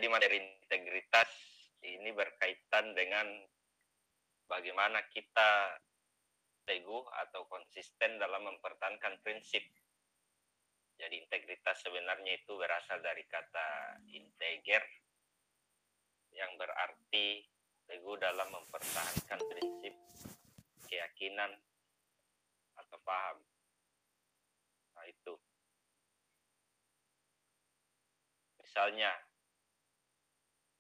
Jadi materi integritas ini berkaitan dengan bagaimana kita teguh atau konsisten dalam mempertahankan prinsip. Jadi integritas sebenarnya itu berasal dari kata integer yang berarti teguh dalam mempertahankan prinsip, keyakinan, atau paham. Nah itu. Misalnya,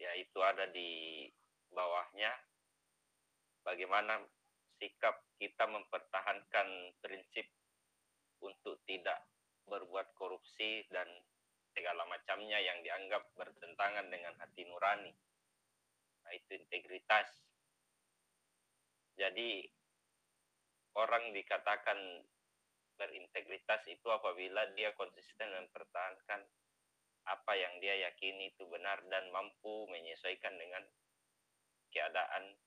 ya itu ada di bawahnya, bagaimana sikap kita mempertahankan prinsip untuk tidak berbuat korupsi dan segala macamnya yang dianggap bertentangan dengan hati nurani. Nah itu integritas. Jadi orang dikatakan berintegritas itu apabila dia konsisten mempertahankan apa yang dia yakini itu benar dan mampu menyesuaikan dengan keadaan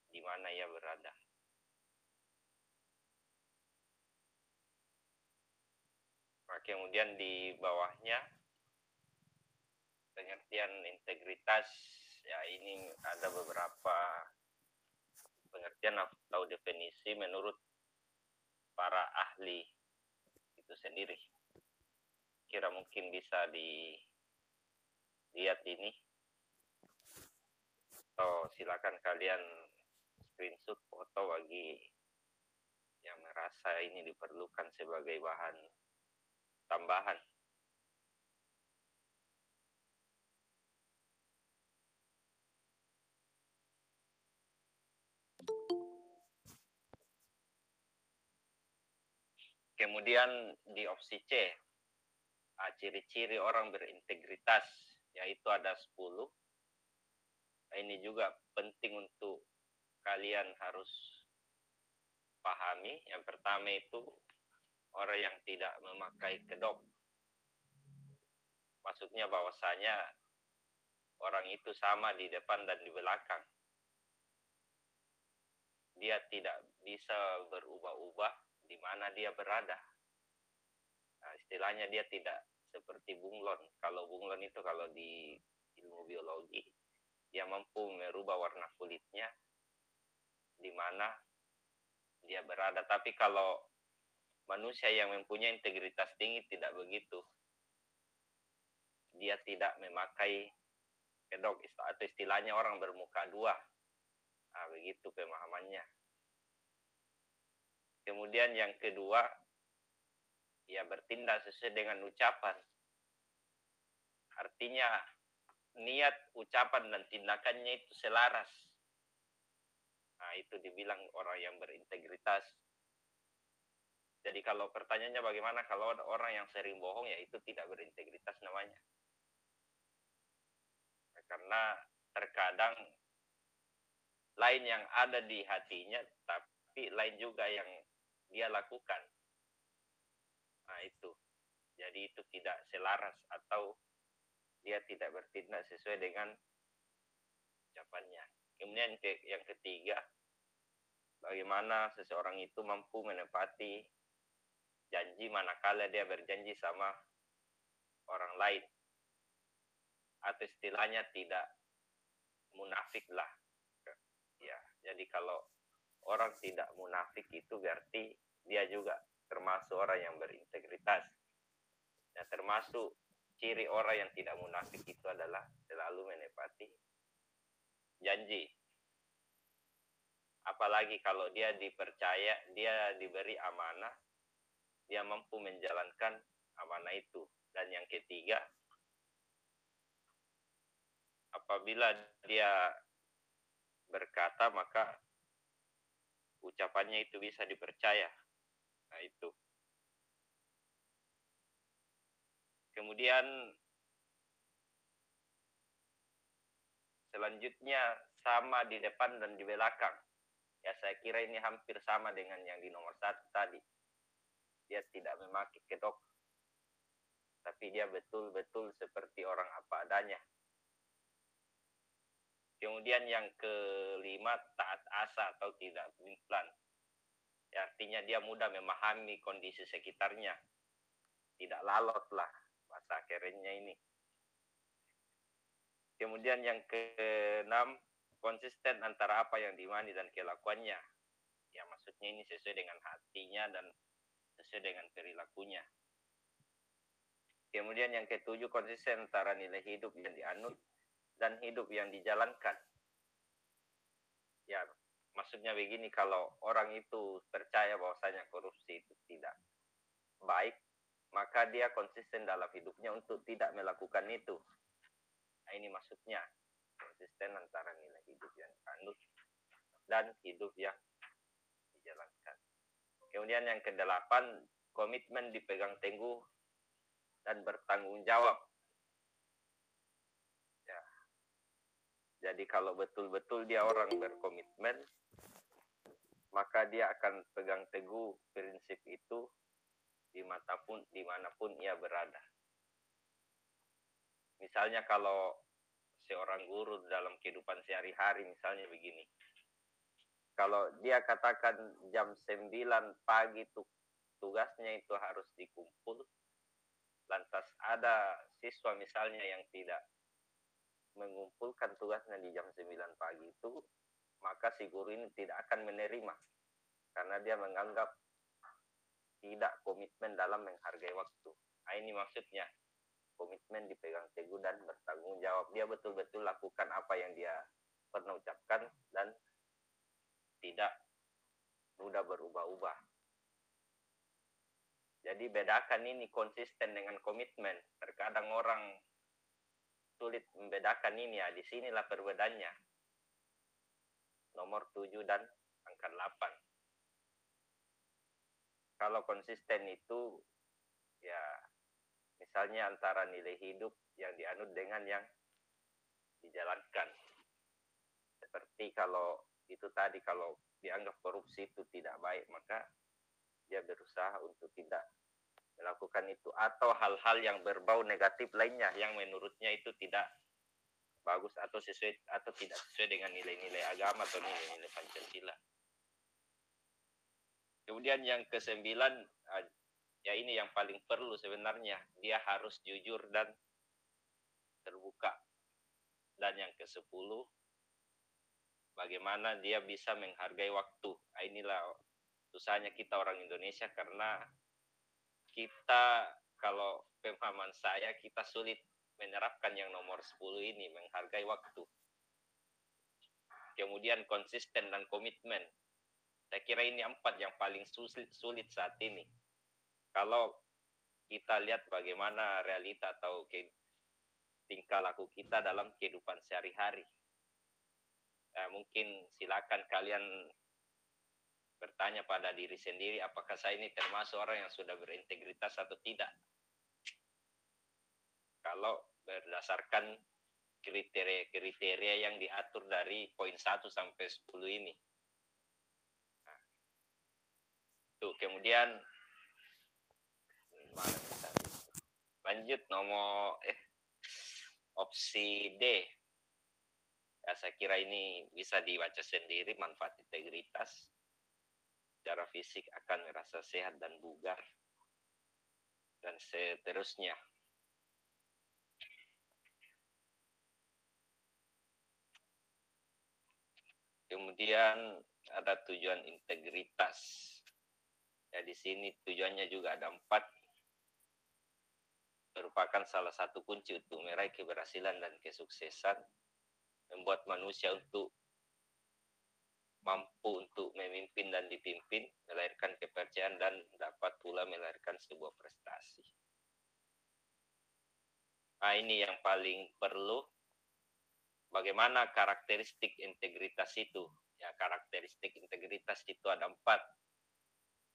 di mana ia berada. Nah, kemudian di bawahnya pengertian integritas, ya ini ada beberapa pengertian atau definisi menurut para ahli itu sendiri. Kira mungkin bisa dilihat ini, atau silakan kalian screenshot foto bagi yang merasa ini diperlukan sebagai bahan tambahan. Kemudian di opsi C, ciri-ciri orang berintegritas, yaitu ada 10. Ini juga penting untuk kalian harus pahami. Yang pertama itu orang yang tidak memakai kedok. Maksudnya bahwasanya orang itu sama di depan dan di belakang. Dia tidak bisa berubah-ubah di mana dia berada. Nah, istilahnya dia tidak seperti bunglon. Kalau bunglon itu kalau di ilmu biologi, dia mampu merubah warna kulitnya di mana dia berada. Tapi kalau manusia yang mempunyai integritas tinggi tidak begitu. Dia tidak memakai kedok atau istilahnya orang bermuka dua. Nah, begitu pemahamannya. Kemudian yang kedua, ya bertindak sesuai dengan ucapan. Artinya niat, ucapan, dan tindakannya itu selaras. Nah, itu dibilang orang yang berintegritas. Jadi kalau pertanyaannya bagaimana kalau ada orang yang sering bohong, ya itu tidak berintegritas namanya. Nah, karena terkadang lain yang ada di hatinya, tapi lain juga yang dia lakukan. Nah itu. Jadi itu tidak selaras atau dia tidak bertindak sesuai dengan ucapannya. Kemudian yang ketiga, bagaimana seseorang itu mampu menepati janji manakala dia berjanji sama orang lain. Atau istilahnya tidak munafik lah. Ya, jadi kalau orang tidak munafik itu berarti dia juga termasuk orang yang berintegritas. Nah, termasuk ciri orang yang tidak munafik itu adalah selalu menepati janji. Apalagi kalau dia dipercaya, dia diberi amanah, dia mampu menjalankan amanah itu. Dan yang ketiga, apabila dia berkata, maka ucapannya itu bisa dipercaya. Nah itu. Kemudian selanjutnya sama di depan dan di belakang. Ya saya kira ini hampir sama dengan yang di nomor 1 tadi. Dia tidak memakai kedok, tapi dia betul-betul seperti orang apa adanya. Kemudian yang kelima, taat asa atau tidak pelin-pelan. Ya, artinya dia mudah memahami kondisi sekitarnya. Tidak lalot lah bahasa kerennya ini. Kemudian yang keenam, konsisten antara apa yang diimani dan kelakuannya. Ya maksudnya ini sesuai dengan hatinya dan sesuai dengan perilakunya. Kemudian yang ketujuh, konsisten antara nilai hidup yang dianut dan hidup yang dijalankan. Ya, maksudnya begini, kalau orang itu percaya bahwasanya korupsi itu tidak baik, maka dia konsisten dalam hidupnya untuk tidak melakukan itu. Nah, ini maksudnya konsisten antara nilai hidup yang dianut dan hidup yang dijalankan. Kemudian yang kedelapan, komitmen dipegang teguh dan bertanggung jawab. Ya. Jadi kalau betul-betul dia orang berkomitmen, maka dia akan pegang teguh prinsip itu dimanapun ia berada. Misalnya kalau seorang guru dalam kehidupan sehari-hari misalnya begini. Kalau dia katakan jam 9 pagi tugasnya itu harus dikumpul, lantas ada siswa misalnya yang tidak mengumpulkan tugasnya di jam 9 pagi itu, maka si guru ini tidak akan menerima. Karena dia menganggap tidak komitmen dalam menghargai waktu. Nah, ini maksudnya komitmen dipegang teguh dan bertanggung jawab. Dia betul-betul lakukan apa yang dia pernah ucapkan dan tidak mudah berubah-ubah. Jadi bedakan ini konsisten dengan komitmen. Terkadang orang sulit membedakan ini, ya. Disinilah perbedaannya. Nomor 7 dan angka 8. Kalau konsisten itu, ya misalnya antara nilai hidup yang dianut dengan yang dijalankan. Seperti kalau itu tadi, kalau dianggap korupsi itu tidak baik, maka dia berusaha untuk tidak melakukan itu. Atau hal-hal yang berbau negatif lainnya yang menurutnya itu tidak bagus atau tidak sesuai dengan nilai-nilai agama atau nilai-nilai Pancasila. Kemudian yang ke-9, ya ini yang paling perlu sebenarnya, dia harus jujur dan terbuka. Dan yang ke-10, bagaimana dia bisa menghargai waktu. Nah, inilah susahnya kita orang Indonesia, karena kita, kalau pemahaman saya, kita sulit menerapkan yang nomor 10 ini, menghargai waktu. Kemudian konsisten dan komitmen. Saya kira ini 4 yang paling sulit saat ini. Kalau kita lihat bagaimana realita atau tingkah laku kita dalam kehidupan sehari-hari. Mungkin silakan kalian bertanya pada diri sendiri, apakah saya ini termasuk orang yang sudah berintegritas atau tidak. Kalau berdasarkan kriteria yang diatur dari poin 1 sampai 10 ini. Nah, tuh, kemudian lanjut nomor opsi D. Ya, saya kira ini bisa dibaca sendiri, manfaat integritas. Secara fisik akan merasa sehat dan bugar. Dan seterusnya. Kemudian ada tujuan integritas. Ya, di sini tujuannya juga ada 4. Merupakan salah satu kunci untuk meraih keberhasilan dan kesuksesan. Membuat manusia untuk mampu untuk memimpin dan dipimpin, melahirkan kepercayaan, dan dapat pula melahirkan sebuah prestasi. Nah, ini yang paling perlu. Bagaimana karakteristik integritas itu? Ya, karakteristik integritas itu ada 4.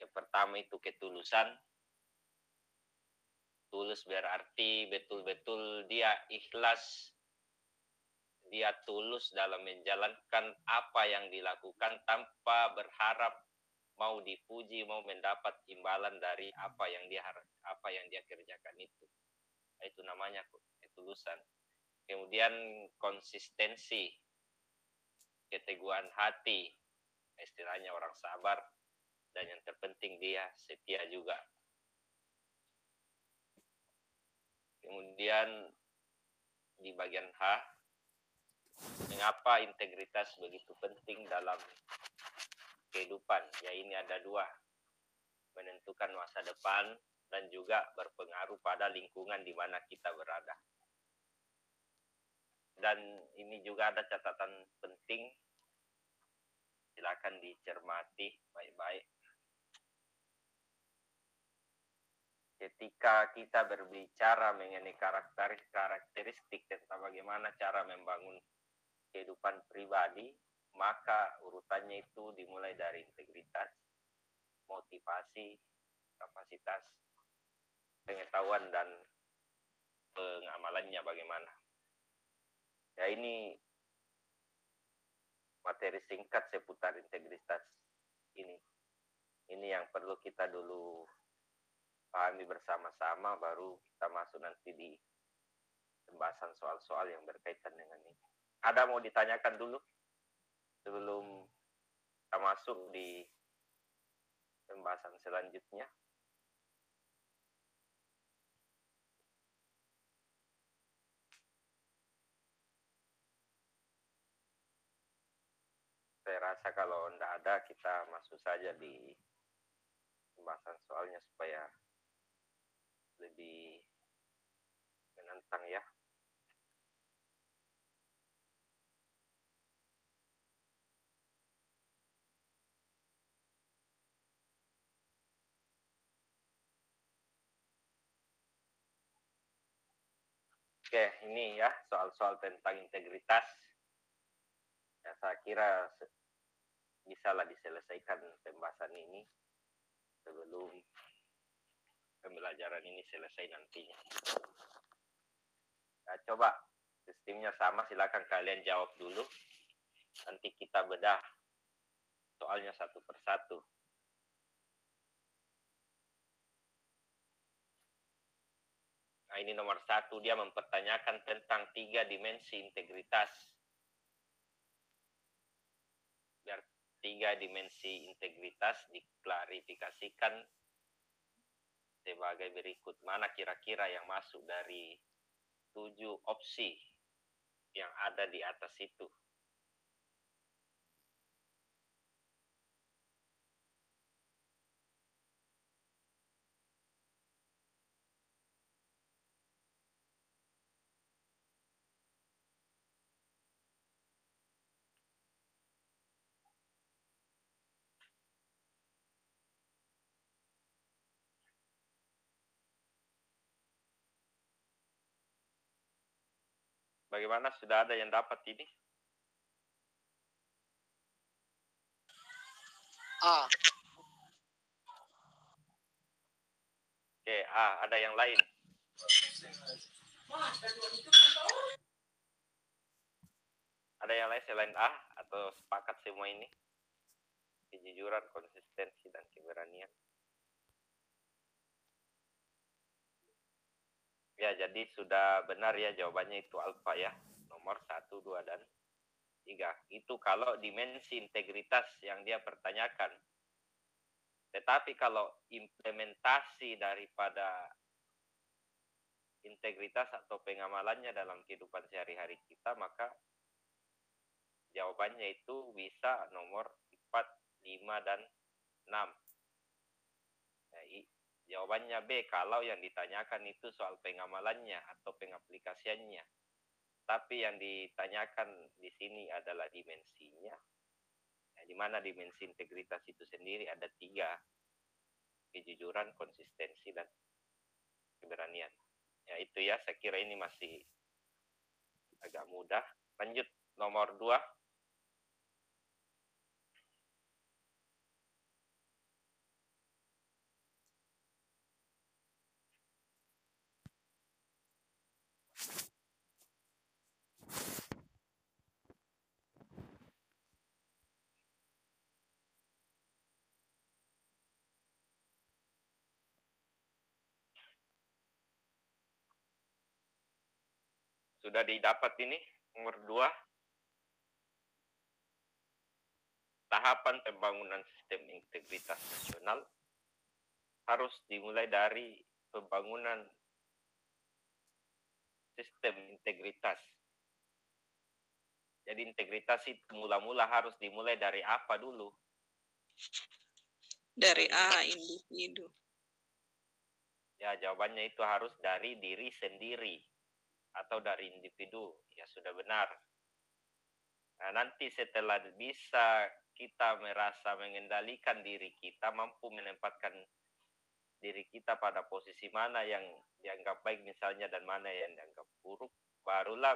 Yang pertama itu ketulusan. Tulus berarti betul-betul dia ikhlas, dia tulus dalam menjalankan apa yang dilakukan tanpa berharap mau dipuji, mau mendapat imbalan dari apa yang dia kerjakan itu. Itu namanya ketulusan. Kemudian konsistensi, keteguhan hati, istilahnya orang sabar, dan yang terpenting dia setia juga. Kemudian di bagian H, Mengapa integritas begitu penting dalam kehidupan? Ya ini ada dua, menentukan masa depan dan juga berpengaruh pada lingkungan di mana kita berada. Dan ini juga ada catatan penting, silakan dicermati baik-baik. Ketika kita berbicara mengenai karakteristik tentang bagaimana cara membangun kehidupan pribadi, maka urutannya itu dimulai dari integritas, motivasi, kapasitas, pengetahuan, dan pengamalannya bagaimana. Ya ini materi singkat seputar integritas ini. Ini yang perlu kita dulu pahami bersama-sama, baru kita masuk nanti di pembahasan soal-soal yang berkaitan dengan ini. Ada mau ditanyakan dulu sebelum kita masuk di pembahasan selanjutnya? Saya rasa kalau tidak ada, kita masuk saja di pembahasan soalnya supaya lebih menantang ya. Oke, ini ya soal-soal tentang integritas. Ya, saya kira bisalah diselesaikan pembahasan ini sebelum pembelajaran ini selesai nantinya. Nah, coba sistemnya sama, silakan kalian jawab dulu. Nanti kita bedah soalnya satu persatu. Nah, ini nomor 1, dia mempertanyakan tentang 3 dimensi integritas. Biar 3 dimensi integritas diklarifikasikan sebagai berikut. Mana kira-kira yang masuk dari 7 opsi yang ada di atas itu? Bagaimana, sudah ada yang dapat ini? A. Oke, A. Ada yang lain? Ada yang lain selain A atau sepakat semua ini? Kejujuran, konsistensi, dan keberanian. Ya, jadi sudah benar ya jawabannya itu alfa ya. Nomor 1, 2, dan 3. Itu kalau dimensi integritas yang dia pertanyakan. Tetapi kalau implementasi daripada integritas atau pengamalannya dalam kehidupan sehari-hari kita, maka jawabannya itu bisa nomor 4, 5, dan 6. Nah, jawabannya B kalau yang ditanyakan itu soal pengamalannya atau pengaplikasiannya. Tapi yang ditanyakan di sini adalah dimensinya. Nah, di mana dimensi integritas itu sendiri ada 3. Kejujuran, konsistensi, dan keberanian. Ya itu ya, saya kira ini masih agak mudah. Lanjut nomor 2. Sudah didapat ini nomor 2. Tahapan pembangunan sistem integritas nasional harus dimulai dari pembangunan sistem integritas. Jadi integritas itu mula-mula harus dimulai dari apa dulu? Dari individu. Ya, jawabannya itu harus dari diri sendiri atau dari individu. Ya, sudah benar. Nah, nanti setelah bisa kita merasa mengendalikan diri kita, mampu menempatkan diri kita pada posisi mana yang dianggap baik misalnya dan mana yang dianggap buruk, barulah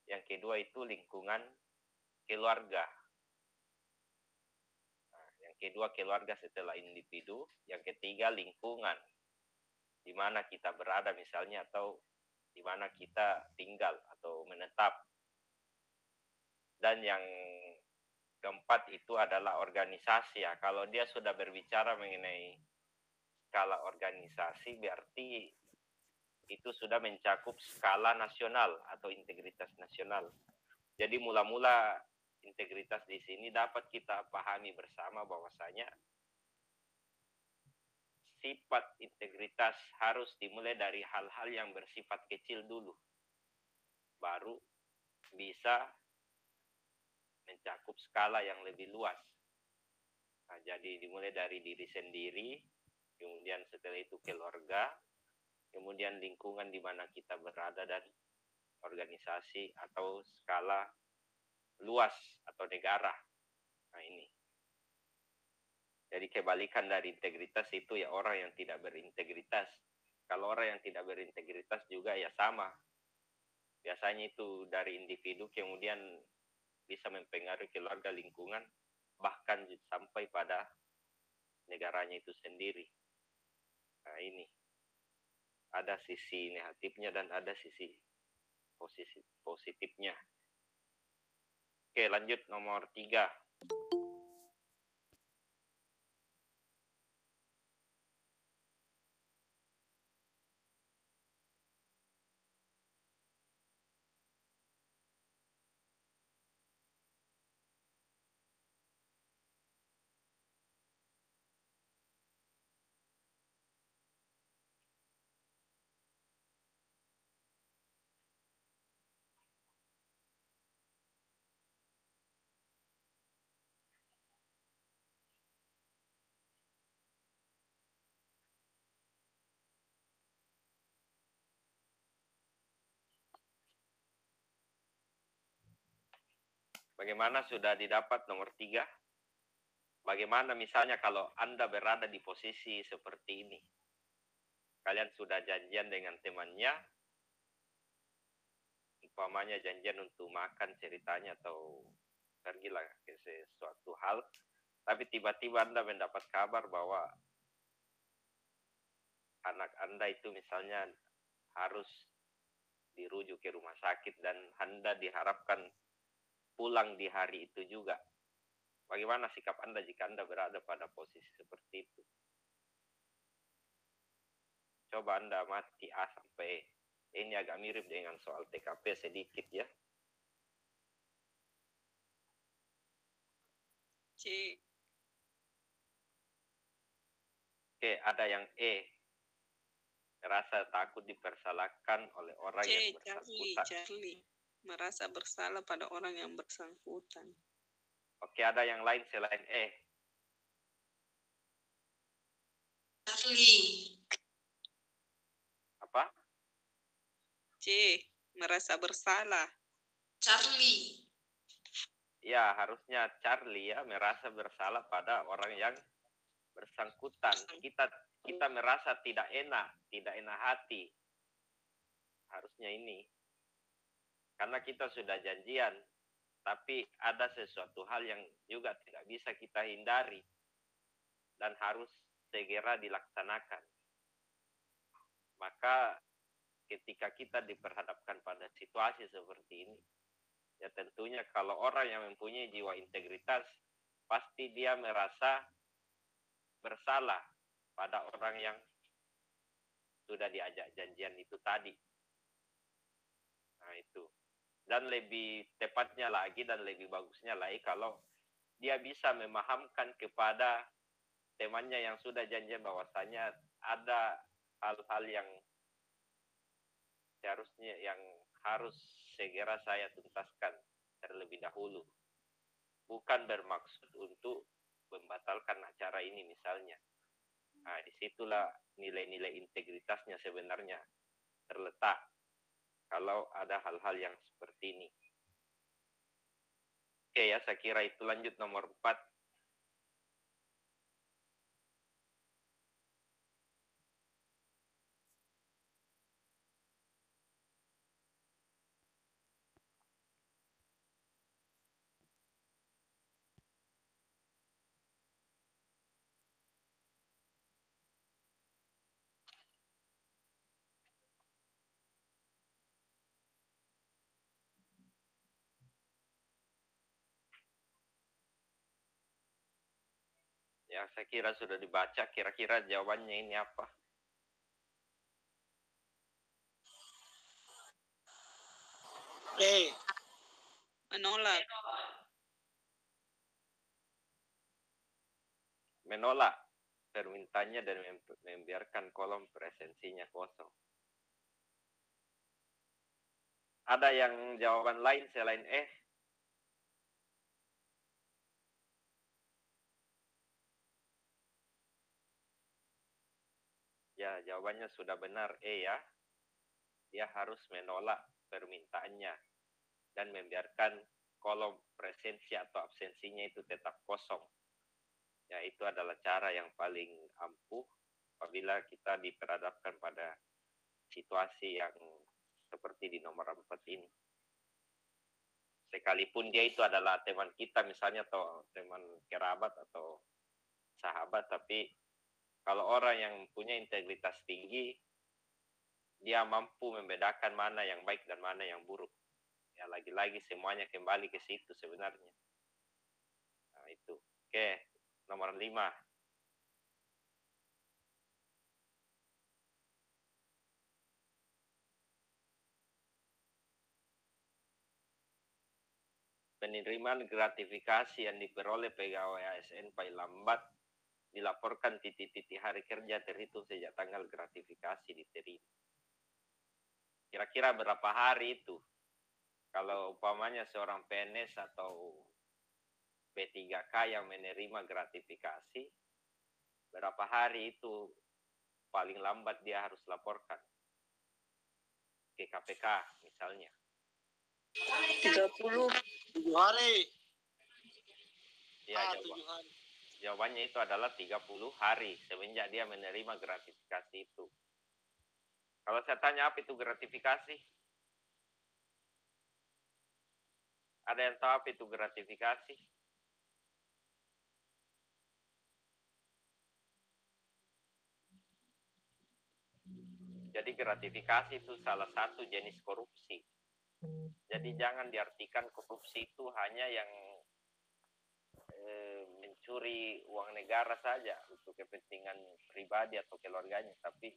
yang kedua itu lingkungan keluarga. Nah, yang kedua keluarga setelah individu, yang ketiga lingkungan di mana kita berada misalnya atau di mana kita tinggal atau menetap. Dan yang keempat itu adalah organisasi ya. Kalau dia sudah berbicara mengenai skala organisasi berarti itu sudah mencakup skala nasional atau integritas nasional. Jadi mula-mula integritas di sini dapat kita pahami bersama bahwasanya sifat integritas harus dimulai dari hal-hal yang bersifat kecil dulu. Baru bisa mencakup skala yang lebih luas. Nah, jadi dimulai dari diri sendiri, kemudian setelah itu keluarga, kemudian lingkungan di mana kita berada dan organisasi atau skala luas atau negara. Nah, ini. Jadi kebalikan dari integritas itu ya orang yang tidak berintegritas. Kalau orang yang tidak berintegritas juga ya sama. Biasanya itu dari individu kemudian bisa mempengaruhi keluarga, lingkungan, bahkan sampai pada negaranya itu sendiri. Nah, ini ada sisi negatifnya dan ada sisi positifnya. Oke, lanjut nomor 3. Bagaimana sudah didapat nomor 3? Bagaimana misalnya kalau Anda berada di posisi seperti ini? Kalian sudah janjian dengan temannya, umpamanya janjian untuk makan ceritanya atau pergilah ke sesuatu hal, tapi tiba-tiba Anda mendapat kabar bahwa anak Anda itu misalnya harus dirujuk ke rumah sakit dan Anda diharapkan pulang di hari itu juga. Bagaimana sikap Anda jika Anda berada pada posisi seperti itu? Coba Anda mati A sampai ini agak mirip dengan soal TKP sedikit ya. C. Oke, ada yang E. Merasa takut dipersalahkan oleh orang yang bersangkutan. Charlie. Merasa bersalah pada orang yang bersangkutan. Oke, ada yang lain selain E. Charlie. Apa? C. Merasa bersalah. Charlie. Ya, harusnya Charlie ya merasa bersalah pada orang yang bersangkutan. Kita merasa tidak enak hati. Harusnya ini. Karena kita sudah janjian, tapi ada sesuatu hal yang juga tidak bisa kita hindari dan harus segera dilaksanakan. Maka ketika kita diperhadapkan pada situasi seperti ini, ya tentunya kalau orang yang mempunyai jiwa integritas, pasti dia merasa bersalah pada orang yang sudah diajak janjian itu tadi. Nah itu. Dan lebih tepatnya lagi dan lebih bagusnya lagi kalau dia bisa memahamkan kepada temannya yang sudah janjian bahwasanya ada hal-hal yang seharusnya yang harus segera saya tuntaskan. terlebih dahulu. Bukan bermaksud untuk membatalkan acara ini misalnya. Nah, disitulah nilai-nilai integritasnya sebenarnya terletak kalau ada hal-hal yang seperti ini. Oke ya, saya kira itu. Lanjut nomor 4. Ya, saya kira sudah dibaca. Kira-kira jawabannya ini apa? Menolak. Menolak permintaannya dan membiarkan kolom presensinya kosong. Ada yang jawaban lain selain Ya, jawabannya sudah benar ya. Dia harus menolak permintaannya dan membiarkan kolom presensi atau absensinya itu tetap kosong. Ya, itu adalah cara yang paling ampuh apabila kita diperhadapkan pada situasi yang seperti di nomor 4 ini. Sekalipun dia itu adalah teman kita misalnya, atau teman kerabat atau sahabat, tapi kalau orang yang punya integritas tinggi, dia mampu membedakan mana yang baik dan mana yang buruk. Ya, lagi-lagi semuanya kembali ke situ sebenarnya. Nah, itu. Oke, nomor 5. Penerimaan gratifikasi yang diperoleh pegawai ASN paling lambat dilaporkan titik-titik hari kerja terhitung sejak tanggal gratifikasi diterima. Kira-kira berapa hari itu? Kalau umpamanya seorang PNS atau P3K yang menerima gratifikasi, berapa hari itu paling lambat dia harus laporkan ke KPK misalnya? 30. 7 hari. Ya, jawabannya itu adalah 30 hari semenjak dia menerima gratifikasi itu. Kalau saya tanya apa itu gratifikasi? Ada yang tahu apa itu gratifikasi? Jadi gratifikasi itu salah satu jenis korupsi. Jadi jangan diartikan korupsi itu hanya yang mencuri uang negara saja untuk kepentingan pribadi atau keluarganya, tapi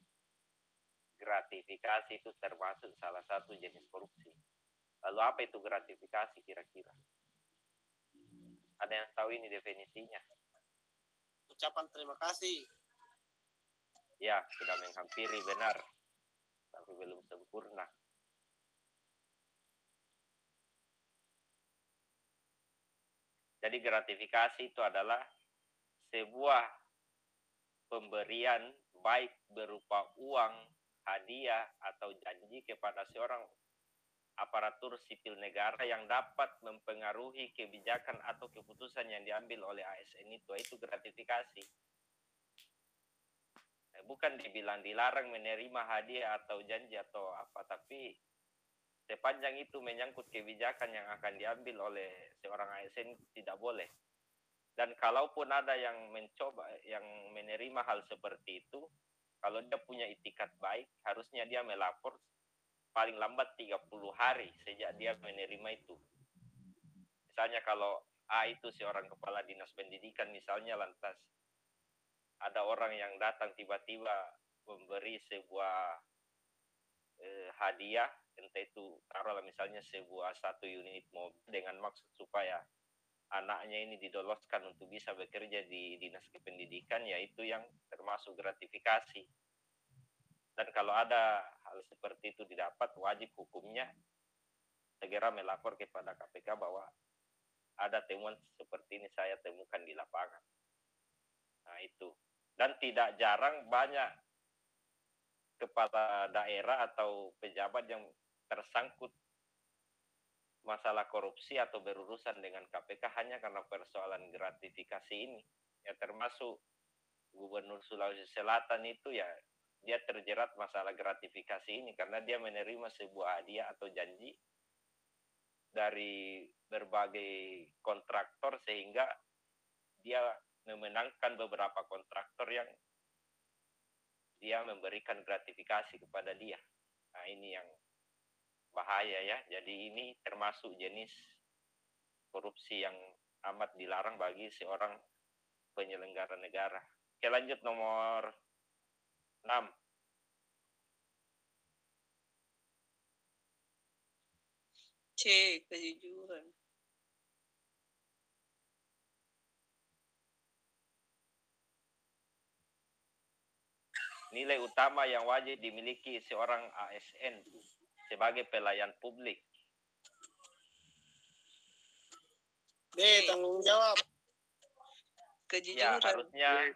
gratifikasi itu termasuk salah satu jenis korupsi. Lalu apa itu gratifikasi kira-kira? Ada yang tahu ini definisinya? Ucapan terima kasih. Ya, sudah menghampiri benar, tapi belum sempurna. Jadi gratifikasi itu adalah sebuah pemberian baik berupa uang, hadiah, atau janji kepada seorang aparatur sipil negara yang dapat mempengaruhi kebijakan atau keputusan yang diambil oleh ASN itu gratifikasi. Bukan dibilang dilarang menerima hadiah atau janji atau apa, tapi sepanjang itu menyangkut kebijakan yang akan diambil oleh seorang ASN tidak boleh. Dan kalaupun ada yang mencoba, yang menerima hal seperti itu, kalau dia punya itikat baik, harusnya dia melapor paling lambat 30 hari sejak dia menerima itu. Misalnya kalau A itu seorang kepala dinas pendidikan misalnya, lantas ada orang yang datang tiba-tiba memberi sebuah hadiah, entah itu taruhlah misalnya sebuah 1 unit mobil dengan maksud supaya anaknya ini didoloskan untuk bisa bekerja di dinas kependidikan, yaitu yang termasuk gratifikasi. Dan kalau ada hal seperti itu didapat, wajib hukumnya segera melapor kepada KPK bahwa ada temuan seperti ini saya temukan di lapangan. Nah itu. Dan tidak jarang banyak kepala daerah atau pejabat yang tersangkut masalah korupsi atau berurusan dengan KPK hanya karena persoalan gratifikasi ini. Ya termasuk Gubernur Sulawesi Selatan itu ya dia terjerat masalah gratifikasi ini karena dia menerima sebuah hadiah atau janji dari berbagai kontraktor sehingga dia memenangkan beberapa kontraktor yang dia memberikan gratifikasi kepada dia. Nah ini yang bahaya ya. Jadi ini termasuk jenis korupsi yang amat dilarang bagi seorang penyelenggara negara. Oke lanjut nomor 6. C. Kejujuran. Nilai utama yang wajib dimiliki seorang ASN sebagai pelayan publik. D. Tanggung jawab. Kejujuran. Ya, harusnya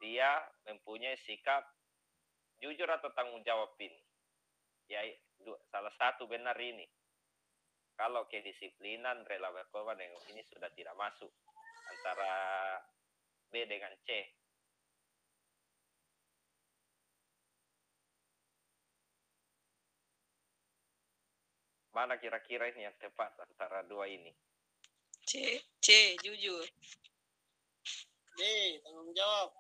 dia mempunyai sikap jujur atau tanggung jawab ini. Ya, salah satu benar ini. Kalau kedisiplinan, rela berkorban dengan ini sudah tidak masuk. Antara B dengan C. Mana kira-kira ini yang tepat antara dua ini? C. Jujur. D. Tanggung jawab.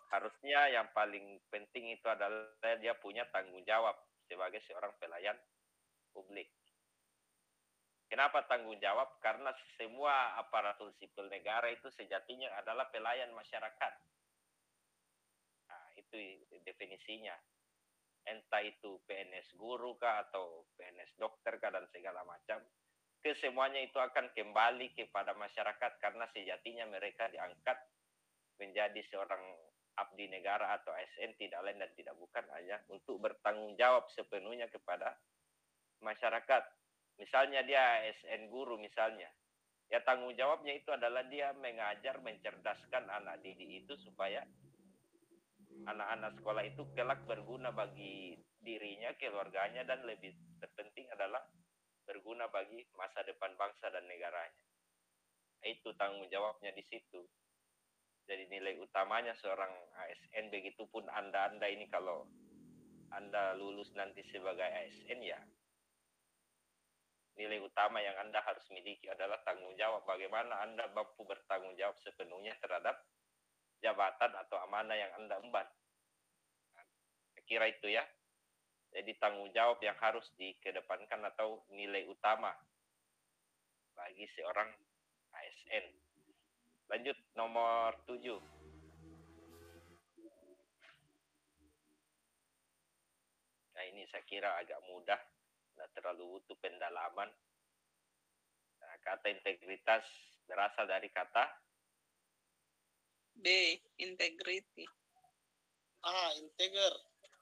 Harusnya yang paling penting itu adalah dia punya tanggung jawab sebagai seorang pelayan publik. Kenapa tanggung jawab? Karena semua aparatur sipil negara itu sejatinya adalah pelayan masyarakat. Nah, itu definisinya. Entah itu PNS guru kah atau PNS dokter kah dan segala macam. Kesemuanya itu akan kembali kepada masyarakat karena sejatinya mereka diangkat menjadi seorang abdi negara atau ASN tidak lain dan tidak bukan hanya untuk bertanggung jawab sepenuhnya kepada masyarakat. Misalnya dia ASN guru misalnya. Ya tanggung jawabnya itu adalah dia mengajar, mencerdaskan anak didik itu supaya anak-anak sekolah itu kelak berguna bagi dirinya, keluarganya, dan lebih terpenting adalah berguna bagi masa depan bangsa dan negaranya. Itu tanggung jawabnya di situ. Jadi nilai utamanya seorang ASN, begitupun Anda ini kalau Anda lulus nanti sebagai ASN ya, nilai utama yang Anda harus miliki adalah tanggung jawab. Bagaimana Anda mampu bertanggung jawab sepenuhnya terhadap jabatan atau amanah yang Anda emban. Saya kira itu ya. Jadi tanggung jawab yang harus dikedepankan atau nilai utama bagi seorang ASN. Lanjut nomor 7. Nah ini saya kira agak mudah, tidak terlalu butuh pendalaman. Nah, kata integritas berasal dari kata B. Integrity. A. Integer.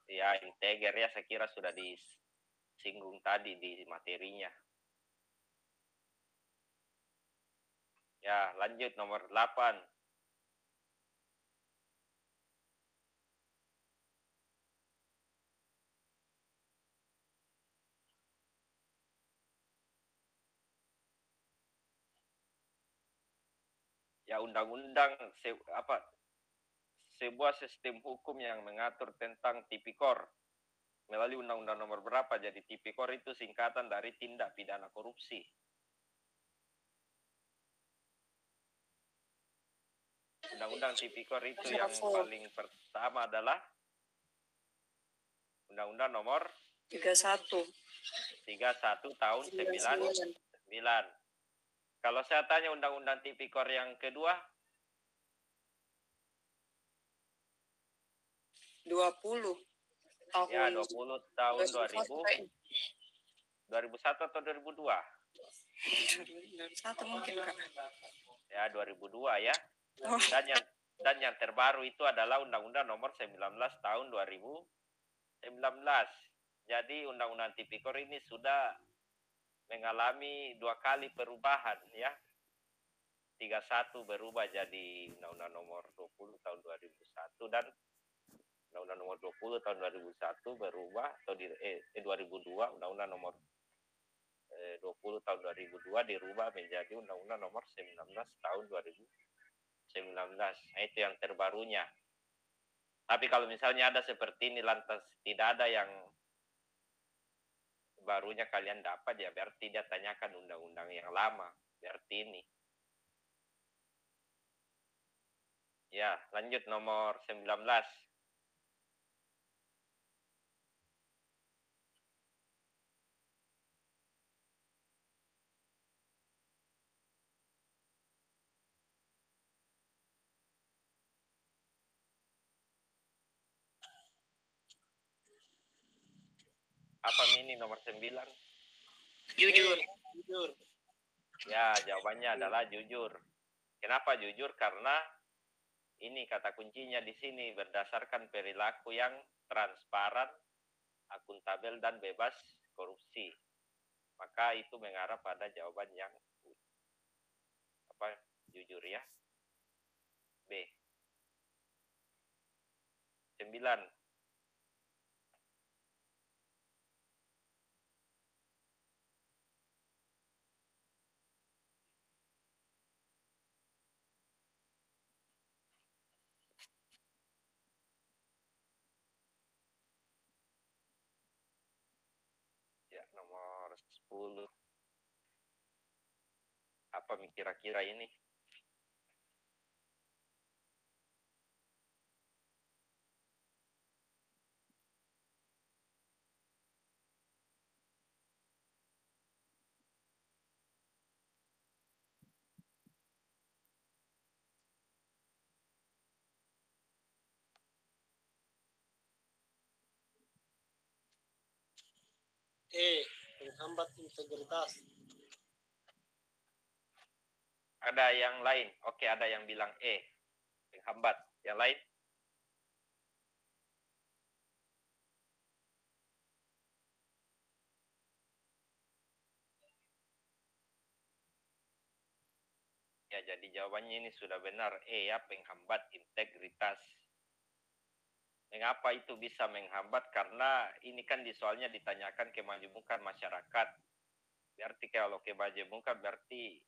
Ya integer ya, saya kira sudah disinggung tadi di materinya. Ya lanjut nomor 8. Ya undang-undang sebuah sistem hukum yang mengatur tentang tipikor melalui undang-undang nomor berapa. Jadi tipikor itu singkatan dari tindak pidana korupsi. Undang-undang tipikor itu yang paling pertama adalah undang-undang nomor 31 tahun 99. Kalau saya tanya undang-undang tipikor yang kedua, 20 tahun. Ya 20 tahun 2000. 2001 atau 2002? 2001 mungkin Kak. Ya 2002 ya. Dan yang terbaru itu adalah undang-undang nomor 19 tahun 2019. Jadi Undang-Undang Tipikor ini sudah mengalami 2 kali perubahan ya. 31 berubah jadi Undang-Undang Nomor 20 tahun 2001 dan Undang-Undang Nomor 20 tahun 2001 berubah atau 2002 Undang-Undang Nomor 20 tahun 2002 dirubah menjadi Undang-Undang Nomor 19 tahun 2019. Nah, itu yang terbarunya. Tapi kalau misalnya ada seperti ini lantas tidak ada yang barunya kalian dapat, ya berarti dia tanyakan undang-undang yang lama. Berarti ini. Ya, lanjut nomor 19. Apa ini nomor 9? Jujur. Jujur. Ya, jawabannya adalah jujur. Kenapa jujur? Karena ini kata kuncinya di sini, berdasarkan perilaku yang transparan, akuntabel, dan bebas korupsi. Maka itu mengarah pada jawaban yang jujur ya. B. 9. Ya, nomor 10. Apa kira-kira ini? Menghambat integritas. Ada yang lain? Oke, ada yang bilang menghambat. Yang lain? Ya, jadi jawabannya ini sudah benar. Ya, menghambat integritas. Mengapa itu bisa menghambat? Karena ini kan di soalnya ditanyakan kemajemukan masyarakat. Berarti kalau kemajemukan berarti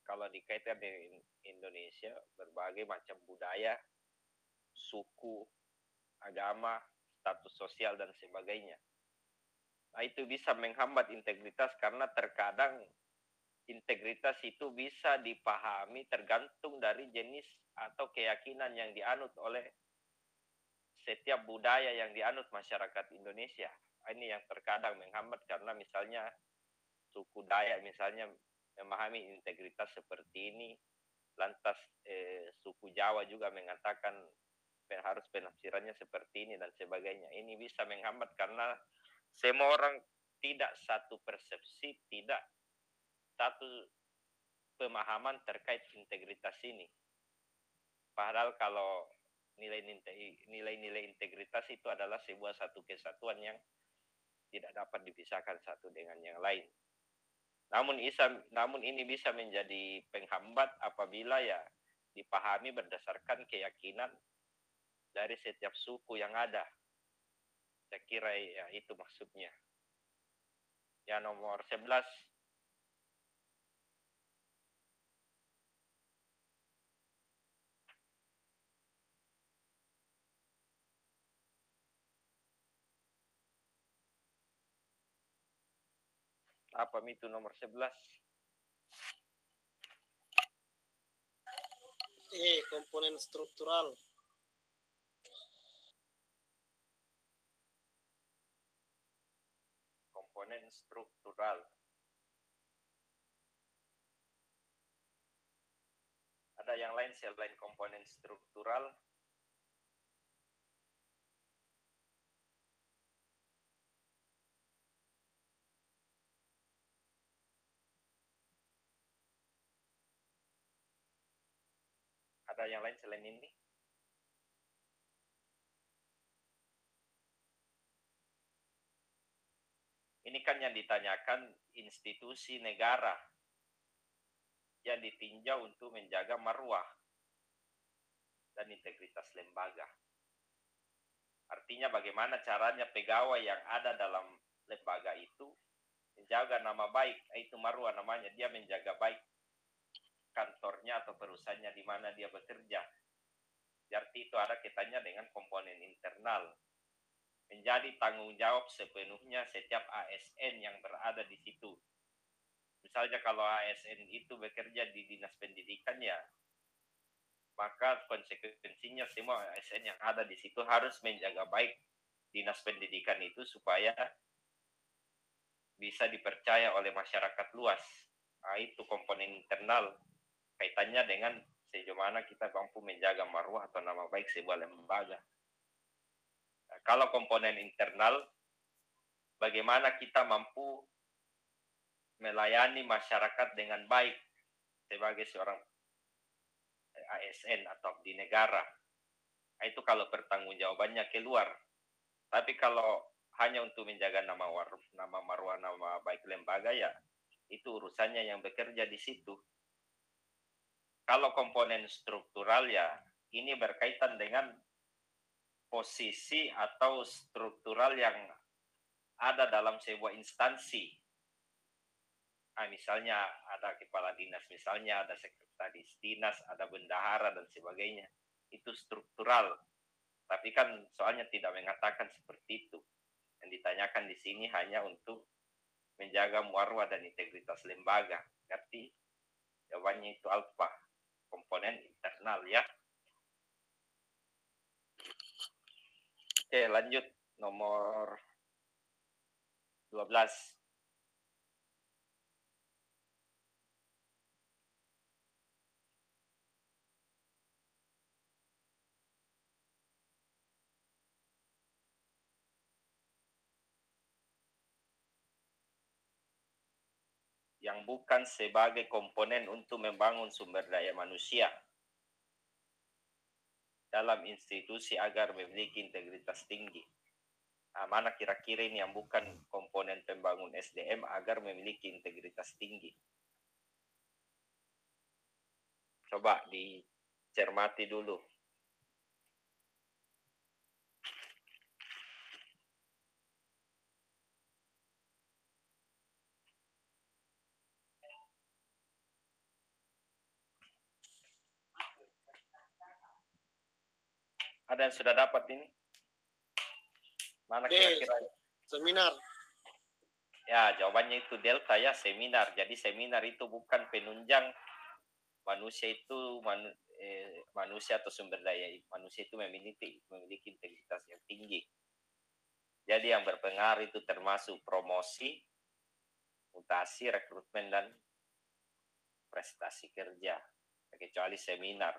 kalau dikaitkan dengan Indonesia, berbagai macam budaya, suku, agama, status sosial, dan sebagainya. Nah, itu bisa menghambat integritas karena terkadang integritas itu bisa dipahami tergantung dari jenis atau keyakinan yang dianut oleh setiap budaya yang dianut masyarakat Indonesia. Ini yang terkadang menghambat karena misalnya suku Dayak misalnya memahami integritas seperti ini, lantas suku Jawa juga mengatakan harus penafsirannya seperti ini dan sebagainya. Ini bisa menghambat karena semua orang tidak satu persepsi, tidak satu pemahaman terkait integritas ini. Padahal kalau nilai-nilai integritas itu adalah sebuah satu kesatuan yang tidak dapat dipisahkan satu dengan yang lain. Namun ini bisa menjadi penghambat apabila ya dipahami berdasarkan keyakinan dari setiap suku yang ada. Saya kira ya itu maksudnya. Ya, nomor 11. Apa itu nomor 11? Komponen struktural. Komponen struktural. Ada yang lain selain komponen struktural? Ada yang lain selain ini? Ini kan yang ditanyakan institusi negara yang ditinjau untuk menjaga marwah dan integritas lembaga. Artinya bagaimana caranya pegawai yang ada dalam lembaga itu menjaga nama baik, itu marwah namanya, dia menjaga baik kantornya atau perusahaannya di mana dia bekerja. Berarti itu ada kaitannya dengan komponen internal. Menjadi tanggung jawab sepenuhnya setiap ASN yang berada di situ. Misalnya kalau ASN itu bekerja di dinas pendidikan ya, maka konsekuensinya semua ASN yang ada di situ harus menjaga baik dinas pendidikan itu supaya bisa dipercaya oleh masyarakat luas. Nah, itu komponen internal kaitannya dengan sejauh mana kita mampu menjaga marwah atau nama baik sebuah lembaga. Nah, kalau komponen internal, bagaimana kita mampu melayani masyarakat dengan baik sebagai seorang ASN atau di negara. Nah, itu kalau pertanggungjawabannya keluar. Tapi kalau hanya untuk menjaga nama marwah, nama baik lembaga ya, itu urusannya yang bekerja di situ. Kalau komponen struktural ya, ini berkaitan dengan posisi atau struktural yang ada dalam sebuah instansi. Nah, misalnya ada kepala dinas, misalnya ada sekretaris dinas, ada bendahara dan sebagainya. Itu struktural. Tapi kan soalnya tidak mengatakan seperti itu. Yang ditanyakan di sini hanya untuk menjaga marwah dan integritas lembaga. Berarti jawabannya itu alfa, komponen internal ya. Oke, lanjut nomor 12. Yang bukan sebagai komponen untuk membangun sumber daya manusia dalam institusi agar memiliki integritas tinggi. Nah, mana kira-kira ini yang bukan komponen pembangun SDM agar memiliki integritas tinggi? Coba dicermati dulu. Ada yang sudah dapat ini? Mana kira-kira? Seminar. Ya, jawabannya itu delta ya, seminar. Jadi seminar itu bukan penunjang manusia itu manusia atau sumber daya manusia itu memiliki integritas yang tinggi. Jadi yang berpengaruh itu termasuk promosi, mutasi, rekrutmen, dan prestasi kerja. Kecuali seminar.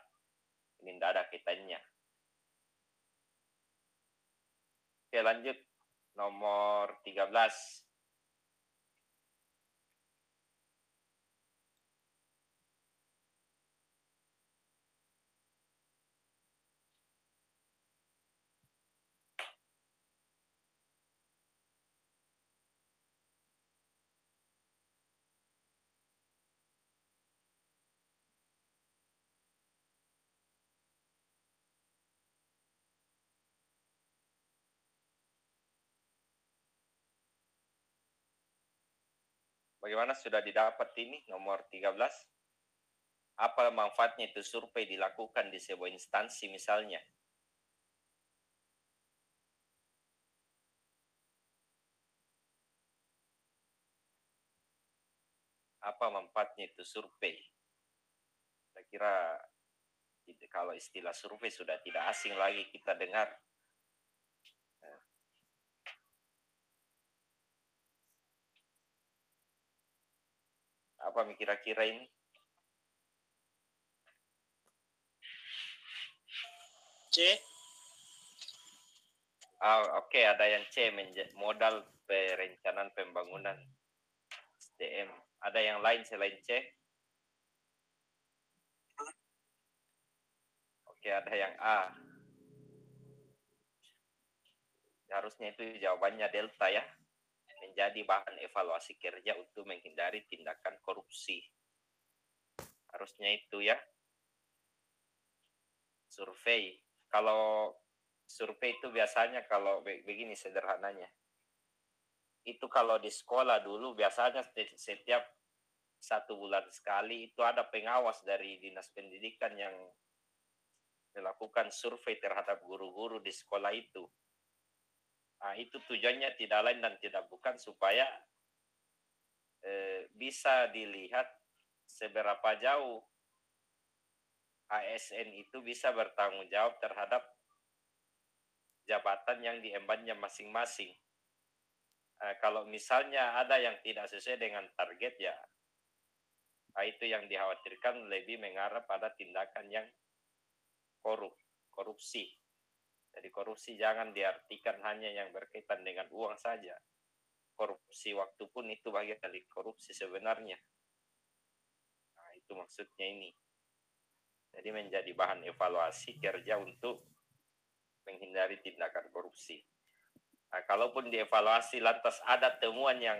Ini tidak ada kaitannya. Oke, lanjut. Nomor 13. Bagaimana sudah didapat ini nomor 13? Apa manfaatnya itu survei dilakukan di sebuah instansi misalnya? Apa manfaatnya itu survei? Saya kira kalau istilah survei sudah tidak asing lagi kita dengar. Apa kira-kira ini? C. Oke, ada yang C, modal perencanaan pembangunan SDM. Ada yang lain selain C? Oke, ada yang A. Harusnya itu jawabannya delta ya. menjadi bahan evaluasi kerja untuk menghindari tindakan korupsi. Harusnya itu ya. Survei. Kalau survei itu biasanya kalau begini sederhananya. Itu kalau di sekolah dulu biasanya setiap 1 bulan sekali itu ada pengawas dari Dinas Pendidikan yang melakukan survei terhadap guru-guru di sekolah itu. Nah, itu tujuannya tidak lain dan tidak bukan supaya bisa dilihat seberapa jauh ASN itu bisa bertanggung jawab terhadap jabatan yang diembannya masing-masing. Kalau misalnya ada yang tidak sesuai dengan target ya, itu yang dikhawatirkan lebih mengarah pada tindakan yang korupsi. Jadi korupsi jangan diartikan hanya yang berkaitan dengan uang saja. Korupsi waktu pun itu bagian dari korupsi sebenarnya. Nah, itu maksudnya ini. Jadi menjadi bahan evaluasi kerja untuk menghindari tindakan korupsi. Nah, kalaupun dievaluasi lantas ada temuan yang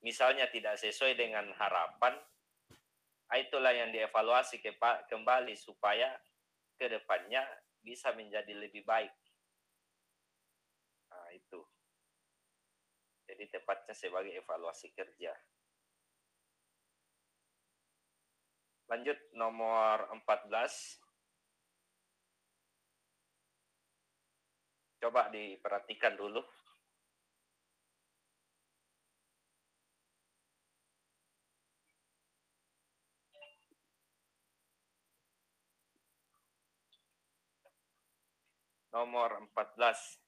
misalnya tidak sesuai dengan harapan, itulah yang dievaluasi kembali supaya ke depannya bisa menjadi lebih baik. Nah, itu. Jadi tepatnya sebagai evaluasi kerja. Lanjut nomor 14. Coba diperhatikan dulu. Nomor 14.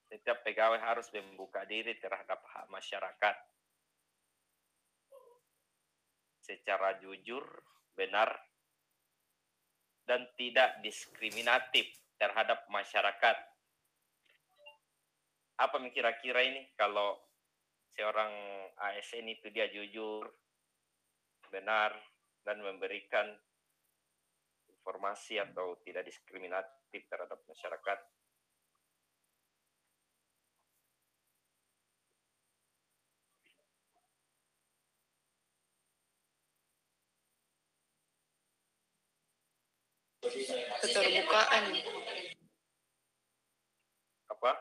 Setiap pegawai harus membuka diri terhadap hak masyarakat secara jujur, benar, dan tidak diskriminatif terhadap masyarakat. Apa kira-kira ini kalau seorang ASN itu dia jujur, benar, dan memberikan informasi atau tidak diskriminatif terhadap masyarakat? Keterbukaan. Apa?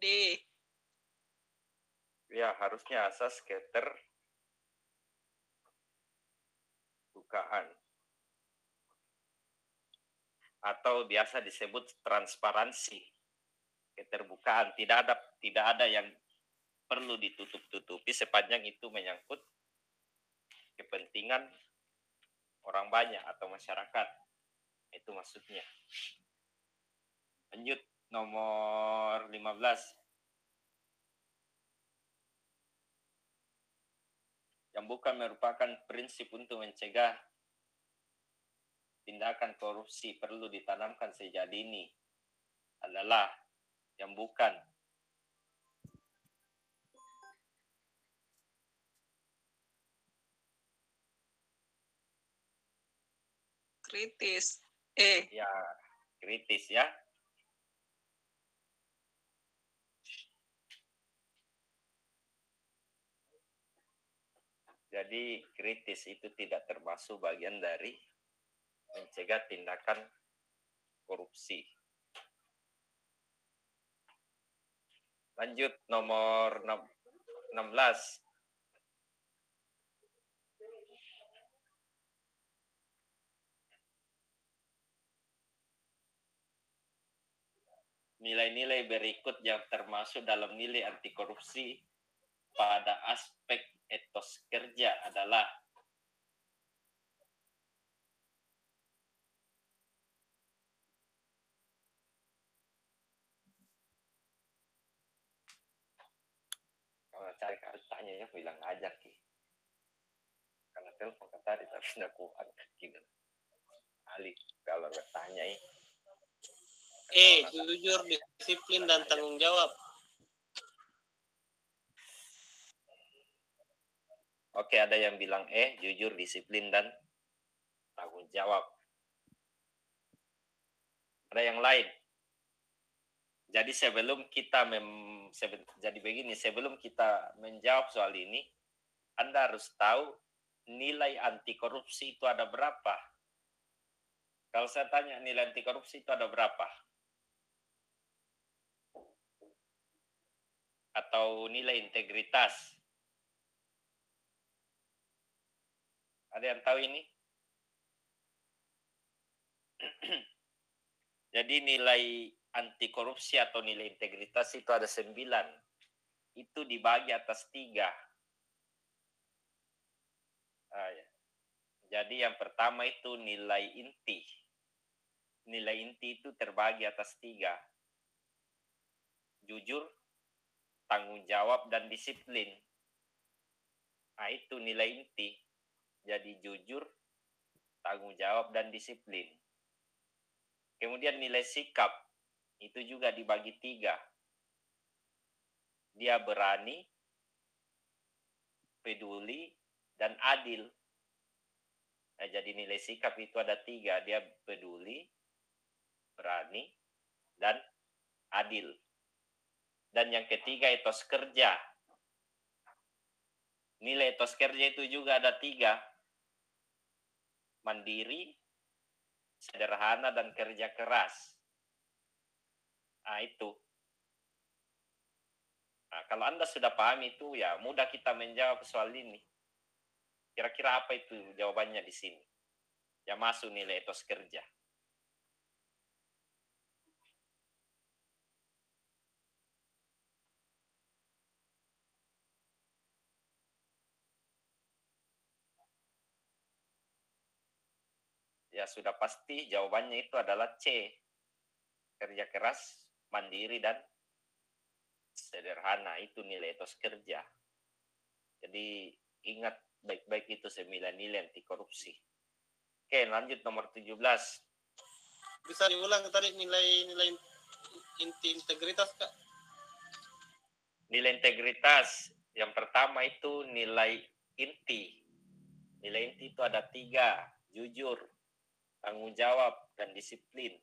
D. Ya, harusnya asas keterbukaan. Atau biasa disebut transparansi. Keterbukaan, tidak ada yang perlu ditutup-tutupi sepanjang itu menyangkut kepentingan orang banyak atau masyarakat. Itu maksudnya. Lanjut nomor 15. Yang bukan merupakan prinsip untuk mencegah tindakan korupsi perlu ditanamkan sejak dini adalah yang bukan Kritis. ya kritis ya. Jadi kritis itu tidak termasuk bagian dari mencegah tindakan korupsi. Lanjut nomor 16. Nilai-nilai berikut yang termasuk dalam nilai anti korupsi pada aspek etos kerja adalah kalau cari tanya ya bilang aja ki. Karena telepon tadi tapi aku angkat gitu. Ali kalau bertanya Jujur, disiplin, dan tanggung jawab. Oke, ada yang bilang jujur, disiplin, dan tanggung jawab. Ada yang lain. Jadi sebelum kita jadi begini, sebelum kita menjawab soal ini, Anda harus tahu nilai anti korupsi itu ada berapa. Kalau saya tanya nilai anti korupsi itu ada berapa? Atau nilai integritas? Ada yang tahu ini? Jadi nilai anti korupsi atau nilai integritas itu ada 9. Itu dibagi atas 3. Ya. Jadi yang pertama itu nilai inti. Nilai inti itu terbagi atas 3. Jujur, tanggung jawab, dan disiplin. Nah, itu nilai inti. Jadi jujur, tanggung jawab, dan disiplin. Kemudian nilai sikap, itu juga dibagi 3. Dia berani, peduli, dan adil. Nah, jadi nilai sikap itu ada 3. Dia peduli, berani, dan adil. Dan yang ketiga etos kerja. Nilai etos kerja itu juga ada 3. Mandiri, sederhana, dan kerja keras. Nah, itu. Nah, kalau Anda sudah paham itu, ya mudah kita menjawab soal ini. Kira-kira apa itu jawabannya di sini? Yang masuk nilai etos kerja. Ya sudah pasti jawabannya itu adalah C. Kerja keras, mandiri, dan sederhana. Itu nilai etos kerja. Jadi ingat baik-baik itu 9 nilai anti korupsi. Oke, lanjut nomor 17. Bisa diulang tadi nilai inti integritas, Kak? Nilai integritas yang pertama itu nilai inti. Nilai inti itu ada 3. Jujur, tanggung jawab, dan disiplin.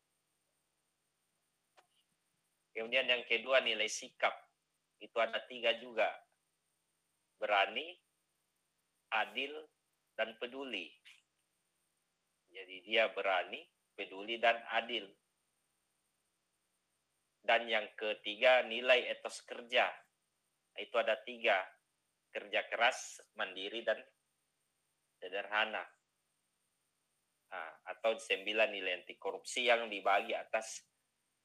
Kemudian yang kedua nilai sikap. Itu ada 3 juga. Berani, adil, dan peduli. Jadi dia berani, peduli, dan adil. Dan yang ketiga nilai etos kerja. Itu ada 3. Kerja keras, mandiri, dan sederhana. Nah, atau 9 nilai anti korupsi yang dibagi atas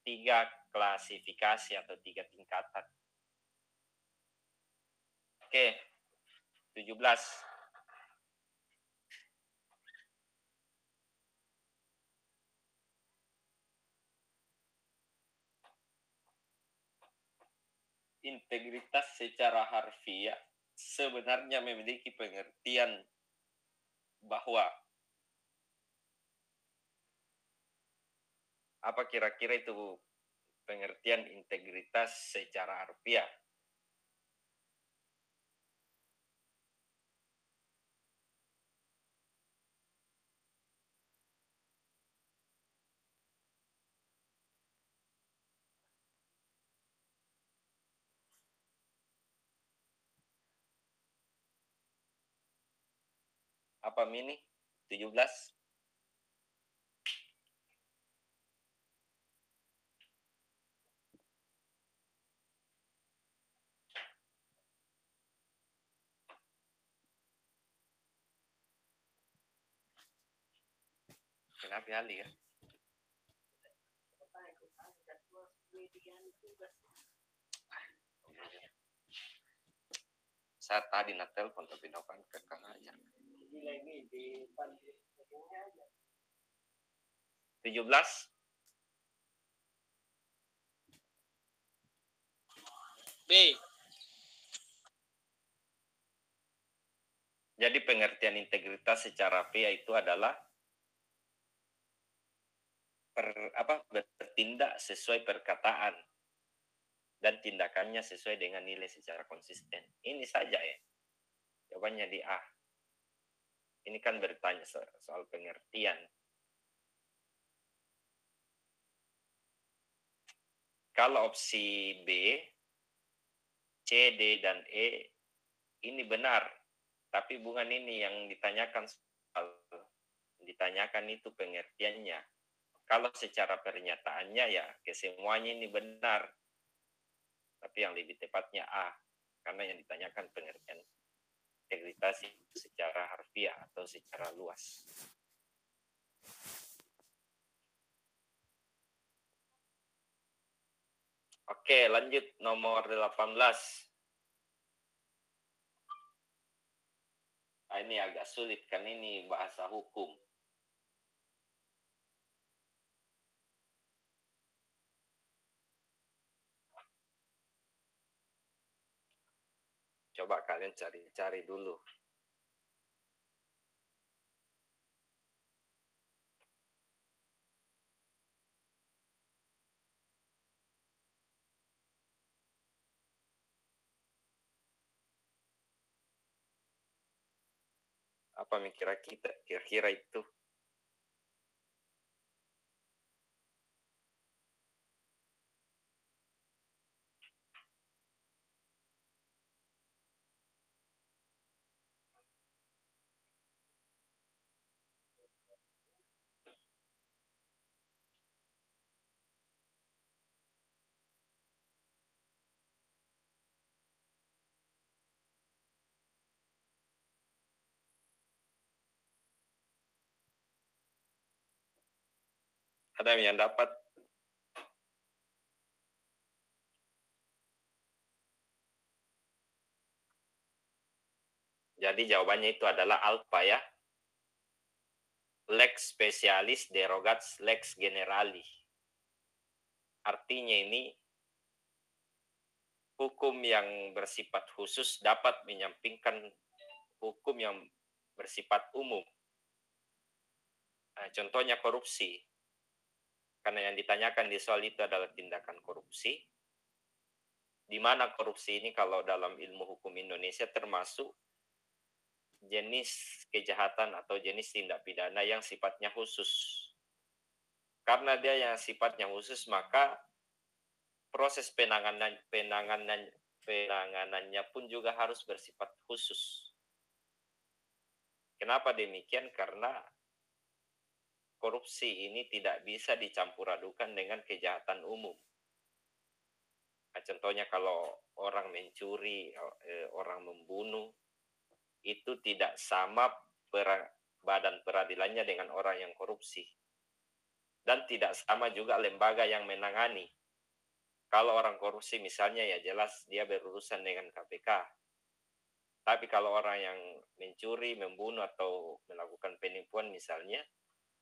3 klasifikasi atau 3 tingkatan. Oke, 17. Integritas secara harfiah sebenarnya memiliki pengertian bahwa apa kira-kira itu pengertian integritas secara harfiah? Apa Mini? 17? Kenapa Ali ya? Saya tadi nak telepon tapi nokan ke Kang aja. 17? B. Jadi pengertian integritas secara harfiah itu adalah bertindak sesuai perkataan dan tindakannya sesuai dengan nilai secara konsisten. Ini saja ya. Jawabannya di A. Ini kan bertanya soal pengertian. Kalau opsi B, C, D, dan E ini benar. Tapi bukan ini yang ditanyakan soal. Ditanyakan itu pengertiannya. Kalau secara pernyataannya ya kesemuanya ini benar. Tapi yang lebih tepatnya A. Karena yang ditanyakan pengertian integritas secara harfiah atau secara luas. Oke, lanjut nomor 18. Ini agak sulit kan, ini bahasa hukum. Coba kalian cari-cari dulu. Apa kira-kira itu? Ada yang dapat? Jadi jawabannya itu adalah alpha ya. Lex specialis derogats lex generali. Artinya ini hukum yang bersifat khusus dapat menyampingkan hukum yang bersifat umum. Nah, contohnya korupsi. Karena yang ditanyakan di soal itu adalah tindakan korupsi. Di mana korupsi ini kalau dalam ilmu hukum Indonesia termasuk jenis kejahatan atau jenis tindak pidana yang sifatnya khusus. Karena dia yang sifatnya khusus, maka proses penanganannya pun juga harus bersifat khusus. Kenapa demikian? Karena korupsi ini tidak bisa dicampur adukan dengan kejahatan umum. Nah, contohnya kalau orang mencuri, orang membunuh, itu tidak sama badan peradilannya dengan orang yang korupsi. Dan tidak sama juga lembaga yang menangani. Kalau orang korupsi misalnya ya jelas dia berurusan dengan KPK. Tapi kalau orang yang mencuri, membunuh, atau melakukan penipuan misalnya,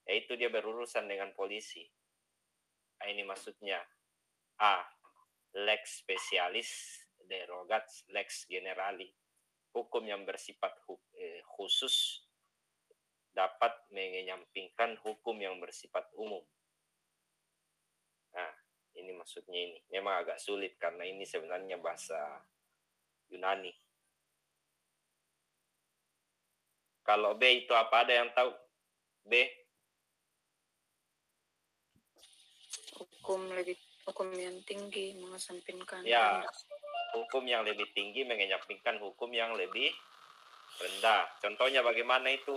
yaitu dia berurusan dengan polisi. Nah, ini maksudnya A. Lex specialis derogats lex generali. Hukum yang bersifat khusus dapat menyampingkan hukum yang bersifat umum. Nah, ini maksudnya ini. Memang agak sulit karena ini sebenarnya bahasa Yunani. Kalau B itu apa? Ada yang tahu? B? Hukum yang tinggi mengesampingkan Ya, rendah. hukum yang lebih tinggi menyampingkan hukum yang lebih rendah. Contohnya bagaimana itu?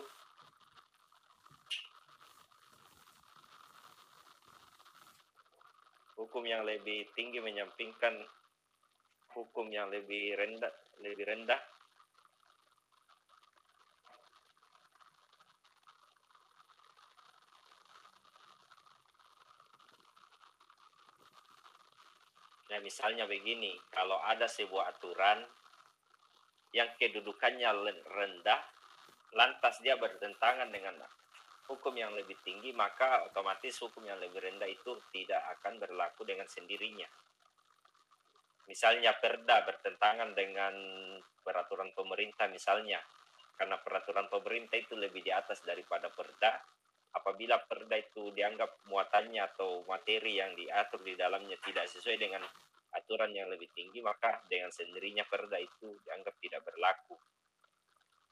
Hukum yang lebih tinggi menyampingkan hukum yang lebih rendah. Nah, misalnya begini, kalau ada sebuah aturan yang kedudukannya rendah, lantas dia bertentangan dengan hukum yang lebih tinggi, maka otomatis hukum yang lebih rendah itu tidak akan berlaku dengan sendirinya. Misalnya perda bertentangan dengan peraturan pemerintah misalnya, karena peraturan pemerintah itu lebih di atas daripada perda. Apabila perda itu dianggap muatannya atau materi yang diatur di dalamnya tidak sesuai dengan aturan yang lebih tinggi, maka dengan sendirinya perda itu dianggap tidak berlaku.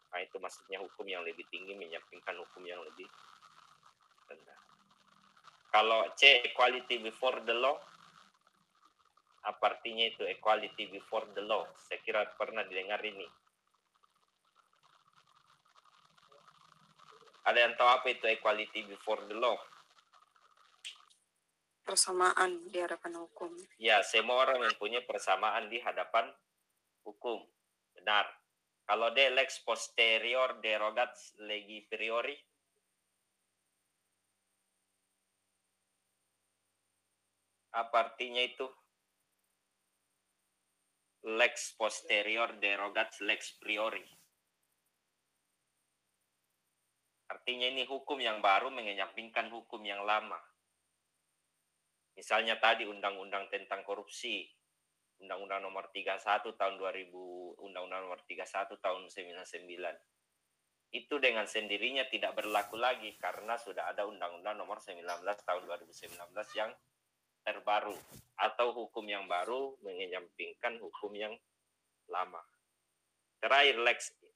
Nah, itu maksudnya hukum yang lebih tinggi menyampingkan hukum yang lebih rendah. Kalau C, equality before the law, apa artinya itu equality before the law? Saya kira pernah didengar ini. Ada yang tahu apa itu equality before the law? Persamaan di hadapan hukum. Ya, semua orang mempunyai persamaan di hadapan hukum. Benar. Kalau de lex posterior derogat legi priori, apa artinya itu? Lex posterior derogat lex priori. Artinya ini hukum yang baru mengenyampingkan hukum yang lama. Misalnya tadi undang-undang tentang korupsi, Undang-Undang Nomor 31 tahun 2000, Undang-Undang Nomor 31 tahun 99. Itu dengan sendirinya tidak berlaku lagi karena sudah ada Undang-Undang Nomor 19 tahun 2019 yang terbaru, atau hukum yang baru mengenyampingkan hukum yang lama. Terakhir,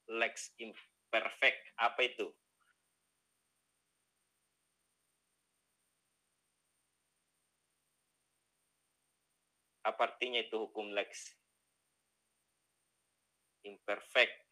lex imperfect, apa itu? Apa artinya itu hukum lex imperfect?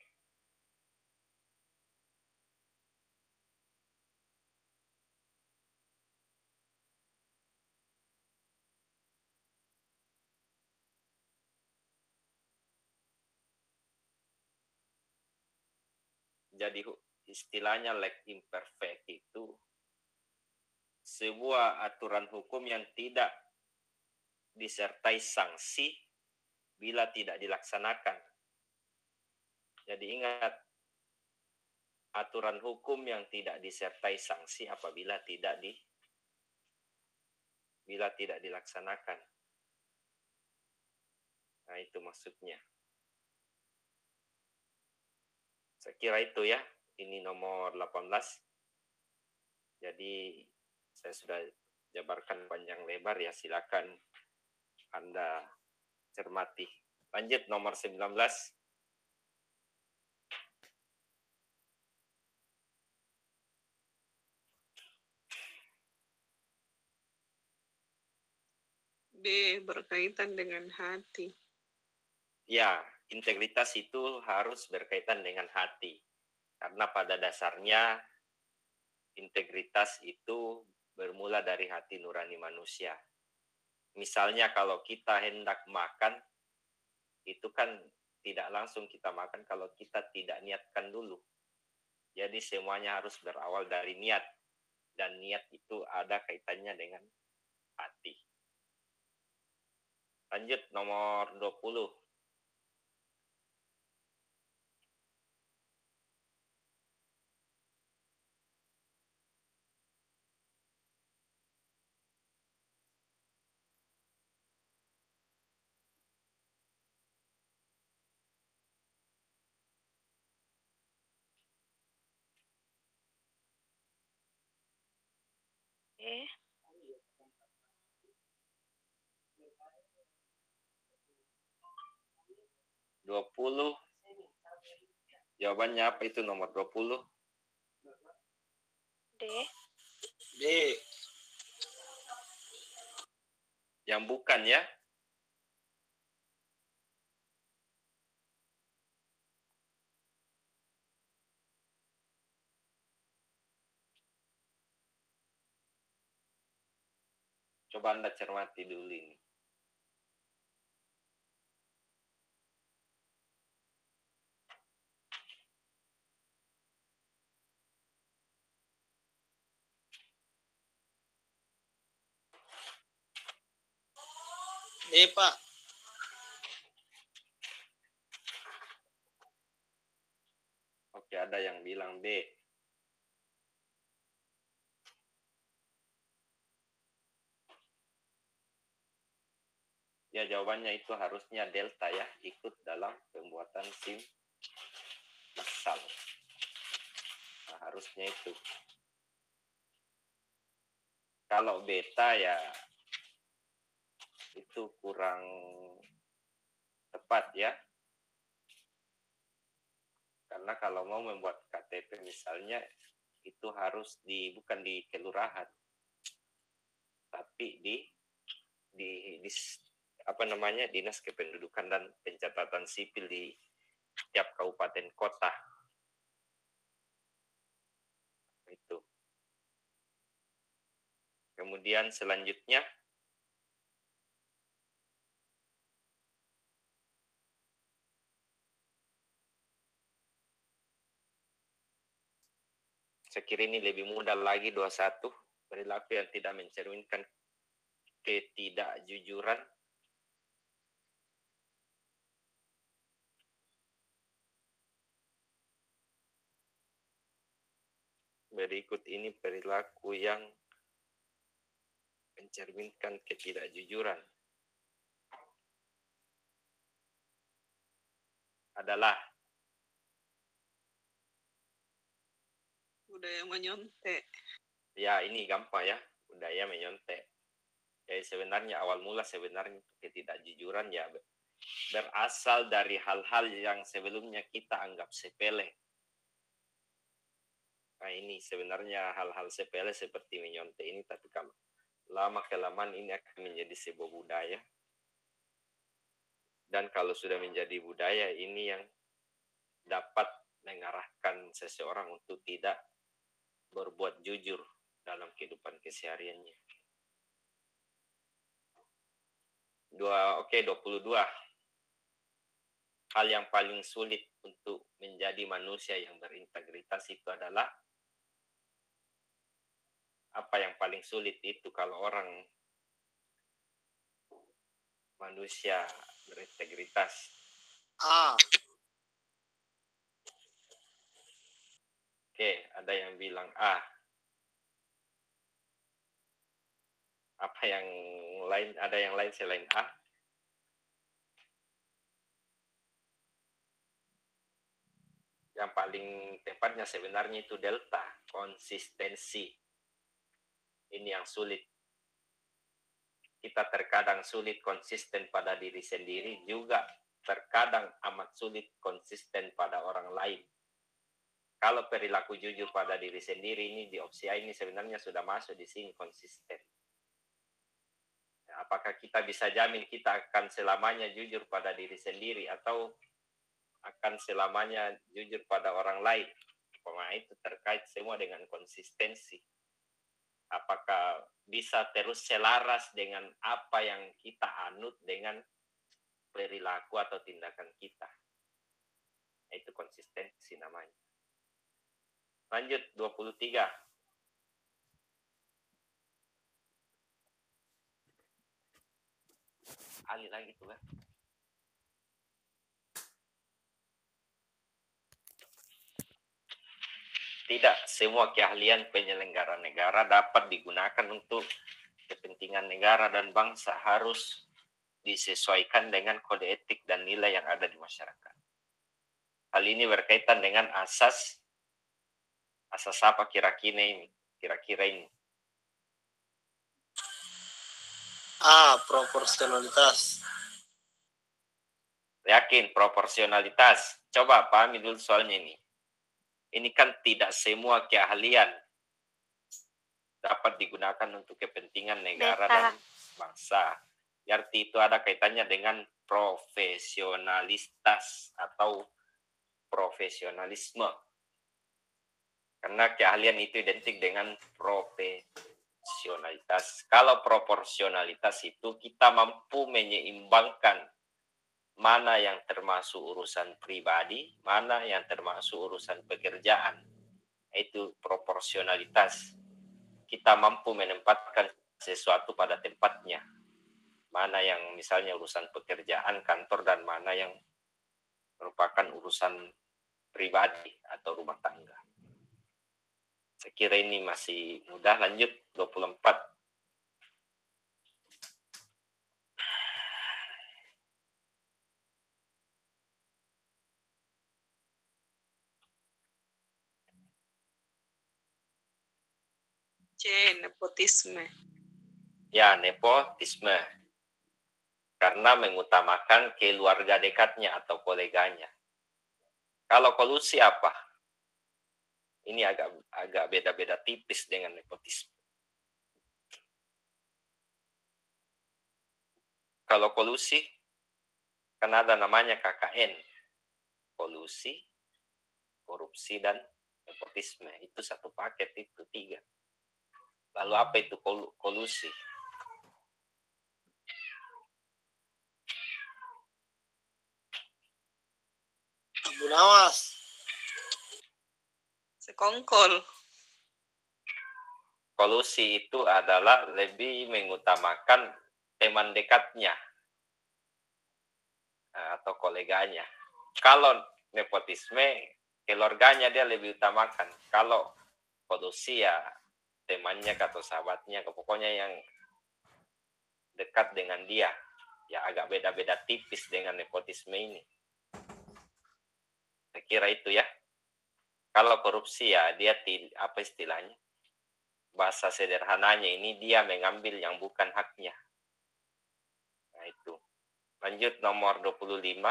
Jadi istilahnya lex imperfect itu sebuah aturan hukum yang tidak disertai sanksi bila tidak dilaksanakan. Jadi ingat, aturan hukum yang tidak disertai sanksi apabila tidak dilaksanakan. Nah, itu maksudnya. Saya kira itu ya. Ini nomor 18. Jadi saya sudah jabarkan panjang lebar ya, silakan Anda cermati. Lanjut nomor 19. D, berkaitan dengan hati. Ya, integritas itu harus berkaitan dengan hati. Karena pada dasarnya integritas itu bermula dari hati nurani manusia. Misalnya kalau kita hendak makan, itu kan tidak langsung kita makan kalau kita tidak niatkan dulu. Jadi semuanya harus berawal dari niat. Dan niat itu ada kaitannya dengan hati. Lanjut nomor 20. Eh, 20. Jawabannya apa itu nomor 20? D. B. Yang bukan ya. Coba Anda cermati dulu ini. B, Pak. Oke, ada yang bilang B. Ya, jawabannya itu harusnya delta ya, ikut dalam pembuatan SIM massal. Nah, harusnya itu. Kalau beta ya itu kurang tepat ya. Karena kalau mau membuat KTP misalnya itu harus bukan di kelurahan, tapi di apa namanya, Dinas Kependudukan dan Pencatatan Sipil di tiap kabupaten kota. Itu. Kemudian selanjutnya saya kira ini lebih mudah lagi 21, perilaku yang tidak mencerminkan ketidakjujuran. Berikut ini perilaku yang mencerminkan ketidakjujuran. Adalah budaya menyontek. Ya, ini gampang ya, budaya menyontek. Jadi sebenarnya awal mula sebenarnya ketidakjujuran ya berasal dari hal-hal yang sebelumnya kita anggap sepele. Nah ini sebenarnya hal-hal sepele seperti menyontek ini, tapi kalau lama-kelamaan ini akan menjadi sebuah budaya. Dan kalau sudah menjadi budaya, ini yang dapat mengarahkan seseorang untuk tidak berbuat jujur dalam kehidupan kesehariannya. 22. Hal yang paling sulit untuk menjadi manusia yang berintegritas itu adalah apa yang paling sulit itu kalau orang manusia berintegritas? Oke, ada yang bilang A. Apa yang lain? Ada yang lain selain A? Yang paling tepatnya sebenarnya itu delta, konsistensi. Ini yang sulit. Kita terkadang sulit konsisten pada diri sendiri, juga terkadang amat sulit konsisten pada orang lain. Kalau perilaku jujur pada diri sendiri ini di opsi A ini sebenarnya sudah masuk di sini konsisten. Apakah kita bisa jamin kita akan selamanya jujur pada diri sendiri atau akan selamanya jujur pada orang lain? Nah, itu terkait semua dengan konsistensi. Apakah bisa terus selaras dengan apa yang kita anut dengan perilaku atau tindakan kita? Itu konsistensi namanya. Lanjut 23. Ali lagi tuh kan. Tidak semua keahlian penyelenggara negara dapat digunakan untuk kepentingan negara dan bangsa, harus disesuaikan dengan kode etik dan nilai yang ada di masyarakat. Hal ini berkaitan dengan asas apa kira-kira ini? A. Proporsionalitas. Yakin proporsionalitas? Coba pahami dulu soalnya ini. Ini kan tidak semua keahlian dapat digunakan untuk kepentingan negara dan bangsa. Arti itu ada kaitannya dengan profesionalitas atau profesionalisme. Karena keahlian itu identik dengan profesionalitas. Kalau proporsionalitas itu kita mampu menyeimbangkan mana yang termasuk urusan pribadi, mana yang termasuk urusan pekerjaan. Itu proporsionalitas. Kita mampu menempatkan sesuatu pada tempatnya. Mana yang misalnya urusan pekerjaan, kantor, dan mana yang merupakan urusan pribadi atau rumah tangga. Saya kira ini masih mudah. Lanjut 24. C. Nepotisme. Ya, nepotisme. Karena mengutamakan keluarga dekatnya atau koleganya. Kalau kolusi apa? Ini agak beda-beda tipis dengan nepotisme. Kalau kolusi, kan ada namanya KKN. Kolusi, korupsi, dan nepotisme. Itu satu paket, itu 3. Lalu apa itu kolusi? Abu Nawas. Sekongkol. Kolusi itu adalah lebih mengutamakan teman dekatnya atau koleganya. Kalau nepotisme, keluarganya dia lebih utamakan. Kalau kolusi ya temannya atau sahabatnya, pokoknya yang dekat dengan dia. Ya agak beda-beda tipis dengan nepotisme ini. Saya kira itu ya. Kalau korupsi ya dia apa istilahnya? Bahasa sederhananya ini dia mengambil yang bukan haknya. Nah itu. Lanjut nomor 25.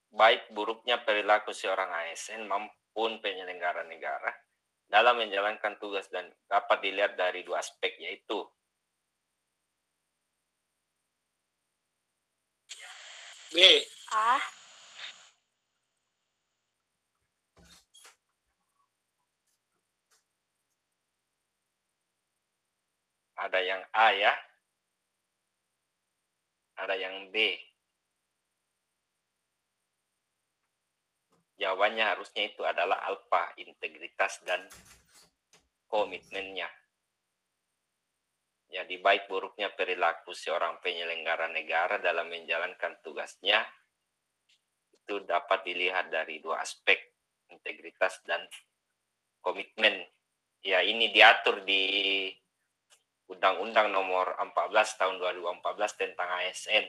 Baik buruknya perilaku seorang ASN maupun penyelenggara negara dalam menjalankan tugas dan dapat dilihat dari 2 aspek, yaitu B. ada yang A ya, ada yang B. Jawabannya harusnya itu adalah alfa, integritas dan komitmennya. Jadi baik buruknya perilaku seorang penyelenggara negara dalam menjalankan tugasnya itu dapat dilihat dari 2 aspek, integritas dan komitmen. Ya ini diatur di Undang-Undang Nomor 14 Tahun 2014 tentang ASN.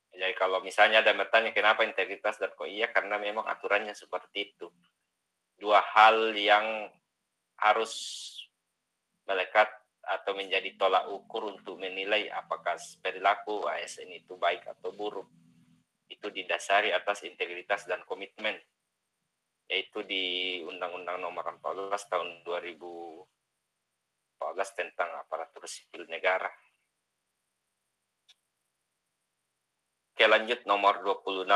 Jadi kalau misalnya ada bertanya kenapa integritas dan iya, karena memang aturannya seperti itu. 2 hal yang harus melekat atau menjadi tolak ukur untuk menilai apakah perilaku ASN itu baik atau buruk. Itu didasari atas integritas dan komitmen, yaitu di Undang-Undang Nomor 14 Tahun 2014 tentang aparatur sipil negara. Oke, lanjut nomor 26.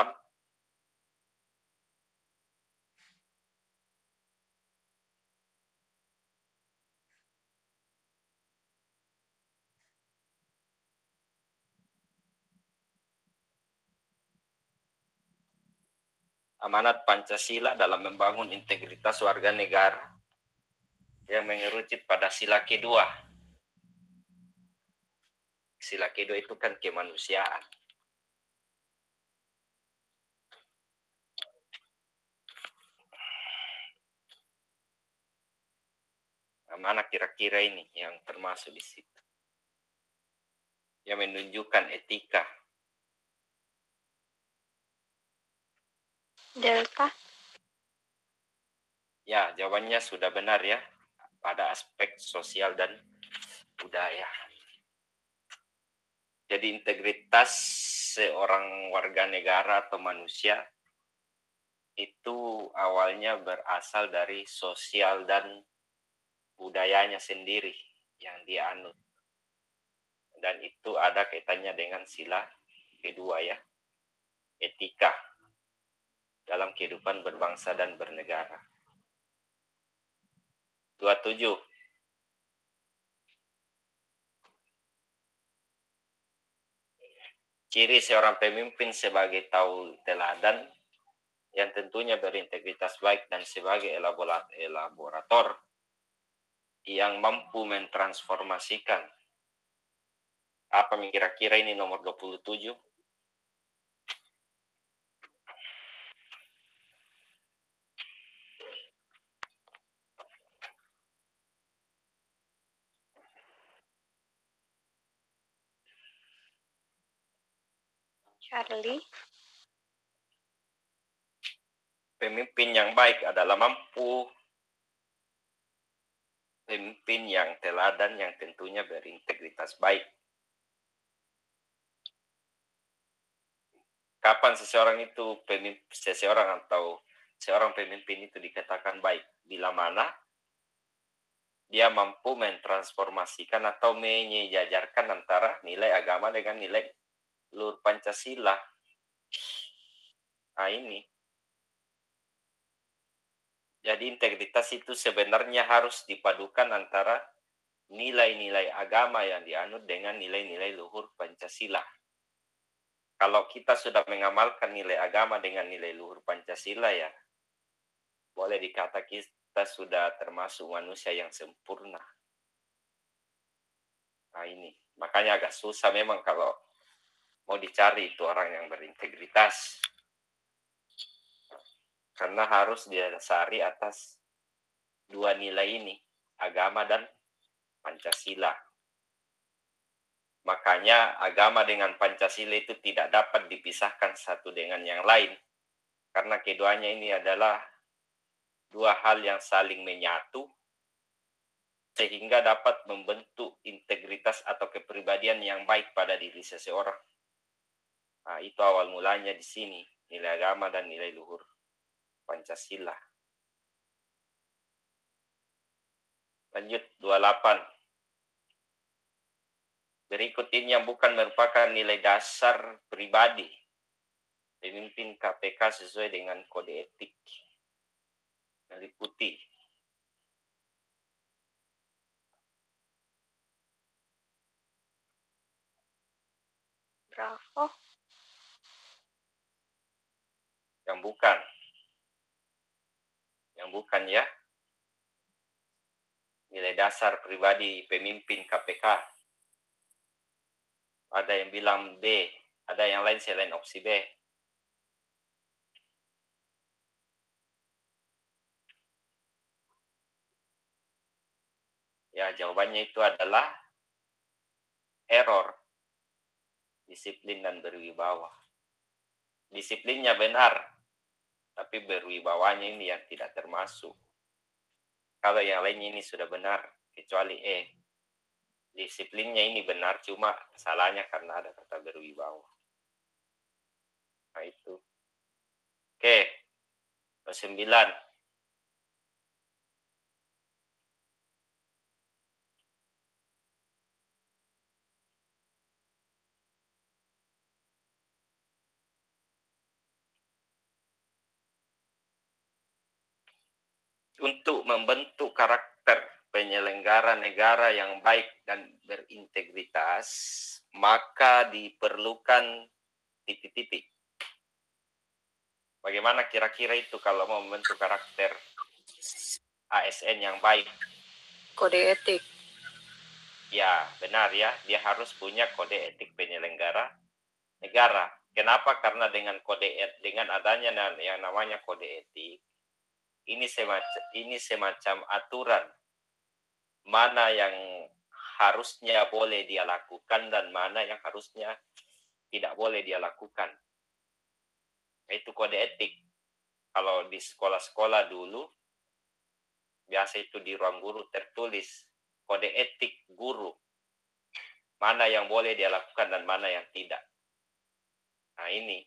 Amanat Pancasila dalam membangun integritas warga negara yang mengerucut pada sila kedua. Sila kedua itu kan kemanusiaan. Mana kira-kira ini yang termasuk di situ? Yang menunjukkan etika. Delta. Ya, jawabannya sudah benar ya. Pada aspek sosial dan budaya. Jadi integritas seorang warga negara atau manusia itu awalnya berasal dari sosial dan budayanya sendiri yang dia anut. Dan itu ada kaitannya dengan sila kedua ya, etika dalam kehidupan berbangsa dan bernegara. 27. Ciri seorang pemimpin sebagai tauladan yang tentunya berintegritas baik dan sebagai elaborator yang mampu mentransformasikan. Apa kira-kira ini nomor 27? Charlie. Pemimpin yang baik adalah pemimpin yang teladan yang tentunya berintegritas baik. Kapan seseorang pemimpin itu dikatakan baik? Bila mana dia mampu mentransformasikan atau menyejajarkan antara nilai agama dengan nilai luhur Pancasila. Nah ini. Jadi integritas itu sebenarnya harus dipadukan antara nilai-nilai agama yang dianut dengan nilai-nilai luhur Pancasila. Kalau kita sudah mengamalkan nilai agama dengan nilai luhur Pancasila ya, boleh dikata kita sudah termasuk manusia yang sempurna. Nah ini, makanya agak susah memang kalau mau dicari itu orang yang berintegritas. Karena harus didasari atas dua nilai ini, agama dan Pancasila. Makanya agama dengan Pancasila itu tidak dapat dipisahkan satu dengan yang lain. Karena keduanya ini adalah dua hal yang saling menyatu sehingga dapat membentuk integritas atau kepribadian yang baik pada diri seseorang. Nah, itu awal mulanya di sini, nilai agama dan nilai luhur Pancasila. Lanjut 28. Berikut ini yang bukan merupakan nilai dasar pribadi pemimpin KPK sesuai dengan kode etik. Meliputi Bravo. Yang bukan ya. Nilai dasar pribadi pemimpin KPK. Ada yang bilang B, ada yang lain selain opsi B. Ya, jawabannya itu adalah error. Disiplin dan berwibawa. Disiplinnya benar, tapi berwibawanya ini yang tidak termasuk. Kalau yang lainnya ini sudah benar, kecuali E. Disiplinnya ini benar, cuma salahnya karena ada kata berwibawa. Nah itu. Oke. 9. Untuk membentuk karakter penyelenggara negara yang baik dan berintegritas, maka diperlukan titik-titik. Bagaimana kira-kira itu kalau mau membentuk karakter ASN yang baik? Kode etik. Ya, benar ya. Dia harus punya kode etik penyelenggara negara. Kenapa? Karena dengan adanya yang namanya kode etik, ini semacam aturan mana yang harusnya boleh dia lakukan dan mana yang harusnya tidak boleh dia lakukan. Itu kode etik. Kalau di sekolah-sekolah dulu, biasa itu di ruang guru tertulis kode etik guru. Mana yang boleh dia lakukan dan mana yang tidak. Nah ini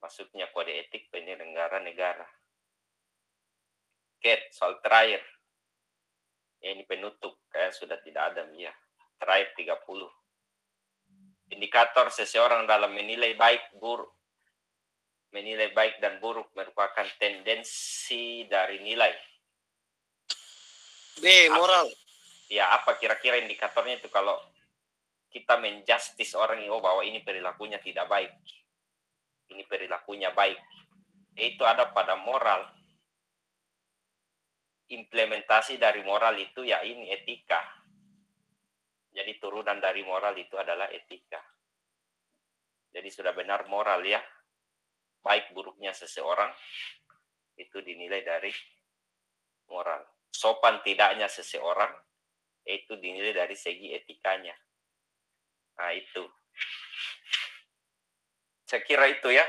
maksudnya kode etik penyelenggara negara. Oke, soal terakhir. Ini penutup, kayak sudah tidak ada ya. Terakhir 30. Indikator seseorang dalam menilai baik dan buruk merupakan tendensi dari nilai. B, moral. Ya, apa kira-kira indikatornya itu kalau kita menjustis orang ini, bahwa ini perilakunya tidak baik. Ini perilakunya baik. Itu ada pada moral. Implementasi dari moral itu ya ini etika. Jadi turunan dari moral itu adalah etika. Jadi sudah benar moral ya. Baik buruknya seseorang itu dinilai dari moral. Sopan tidaknya seseorang itu dinilai dari segi etikanya. Nah itu. Saya kira itu ya,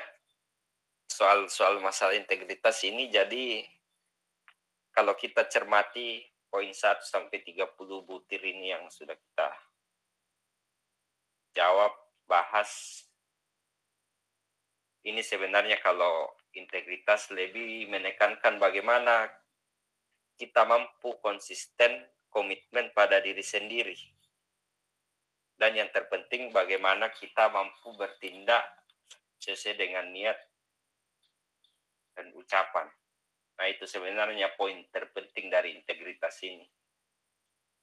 soal masalah integritas ini. Jadi kalau kita cermati poin 1 sampai 30 butir ini yang sudah kita jawab, bahas, ini sebenarnya kalau integritas lebih menekankan bagaimana kita mampu konsisten komitmen pada diri sendiri. Dan yang terpenting bagaimana kita mampu bertindak sesuai dengan niat dan ucapan. Nah, itu sebenarnya poin terpenting dari integritas ini.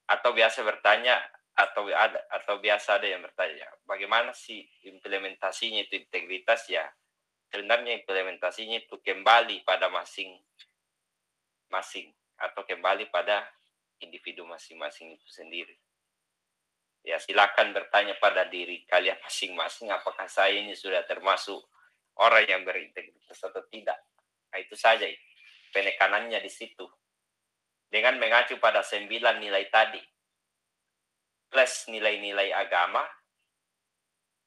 Atau biasa bertanya, atau biasa ada yang bertanya, bagaimana sih implementasinya itu integritas? Ya, sebenarnya implementasinya itu kembali pada masing-masing atau kembali pada individu masing-masing itu sendiri. Ya, silakan bertanya pada diri kalian masing-masing, apakah saya ini sudah termasuk orang yang berintegritas atau tidak. Nah, itu saja penekanannya di situ. Dengan mengacu pada 9 nilai tadi, plus nilai-nilai agama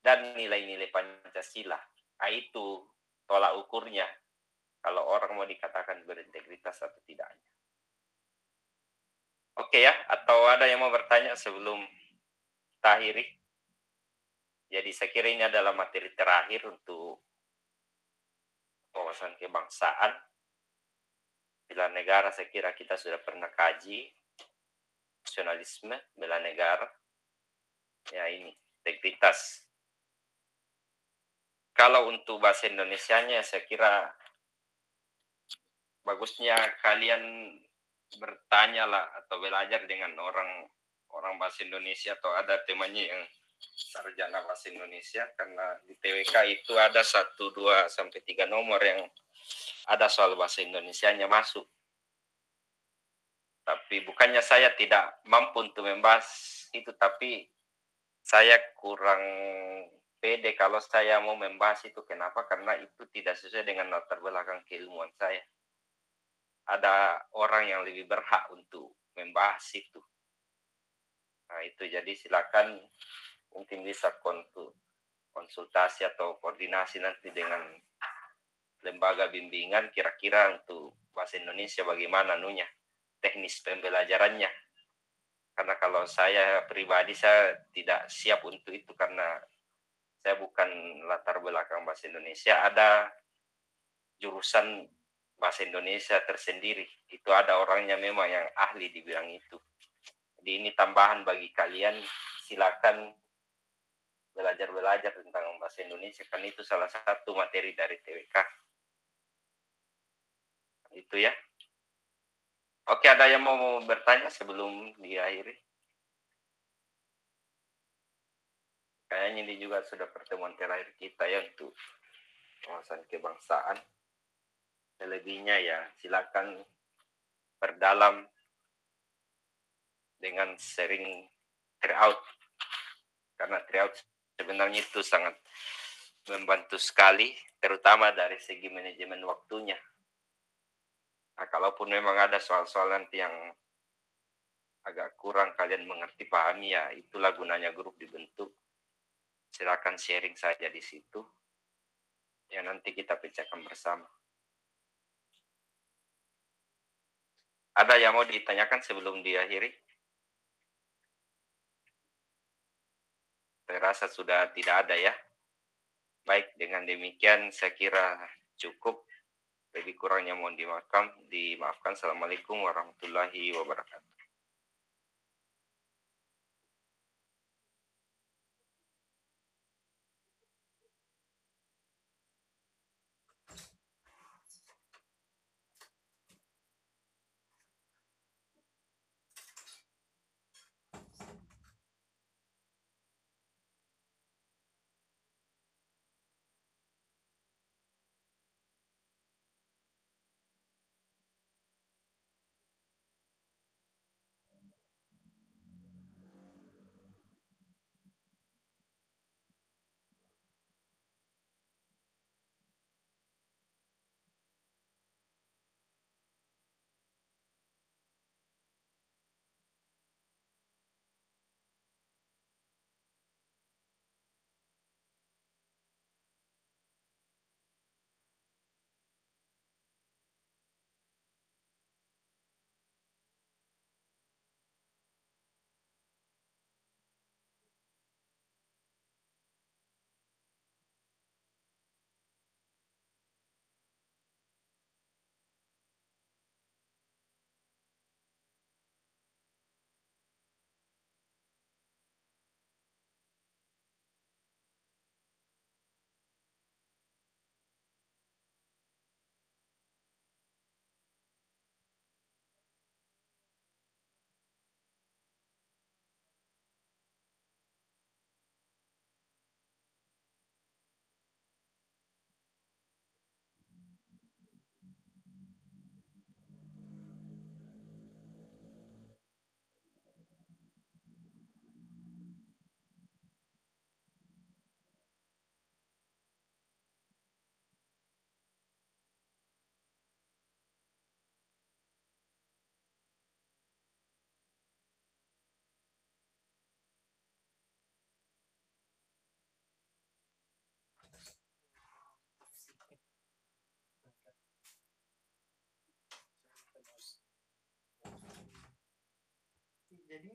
dan nilai-nilai Pancasila. Nah, itu tolak ukurnya kalau orang mau dikatakan berintegritas atau tidaknya. Oke ya, atau ada yang mau bertanya sebelum kita akhiri? Jadi saya kira ini adalah materi terakhir untuk wawasan kebangsaan. Bela negara saya kira kita sudah pernah kaji. Nasionalisme, bela negara. Ya ini, integritas. Kalau untuk bahasa Indonesianya saya kira bagusnya kalian bertanya lah atau belajar dengan orang bahasa Indonesia atau ada temannya yang sarjana bahasa Indonesia, karena di TWK itu ada 1, 2, sampai 3 nomor yang ada soal bahasa Indonesianya masuk. Tapi bukannya saya tidak mampu untuk membahas itu, tapi saya kurang pede kalau saya mau membahas itu. Kenapa? Karena itu tidak sesuai dengan latar belakang keilmuan saya. Ada orang yang lebih berhak untuk membahas itu. Nah, itu jadi silakan mungkin bisa konsultasi atau koordinasi nanti dengan lembaga bimbingan kira-kira untuk bahasa Indonesia bagaimana nunya, teknis pembelajarannya. Karena kalau saya pribadi saya tidak siap untuk itu karena saya bukan latar belakang bahasa Indonesia. Ada jurusan bahasa Indonesia tersendiri. Itu ada orangnya memang yang ahli di bidang itu. Jadi ini tambahan bagi kalian, silakan belajar tentang bahasa Indonesia, kan itu salah satu materi dari TWK. Itu ya. Oke, ada yang mau bertanya sebelum diakhiri? Kayaknya ini juga sudah pertemuan terakhir kita ya untuk wawasan kebangsaan. Selebihnya ya silakan perdalam dengan sering tryout. Karena tryout sebenarnya itu sangat membantu sekali, terutama dari segi manajemen waktunya. Nah, kalaupun memang ada soal-soal nanti yang agak kurang kalian mengerti, pahami, ya itulah gunanya grup dibentuk. Silakan sharing saja di situ. Ya nanti kita pecahkan bersama. Ada yang mau ditanyakan sebelum diakhiri? Saya rasa sudah tidak ada ya. Baik, dengan demikian saya kira cukup. Lebih kurangnya mohon dimaafkan. Assalamualaikum warahmatullahi wabarakatuh. jadi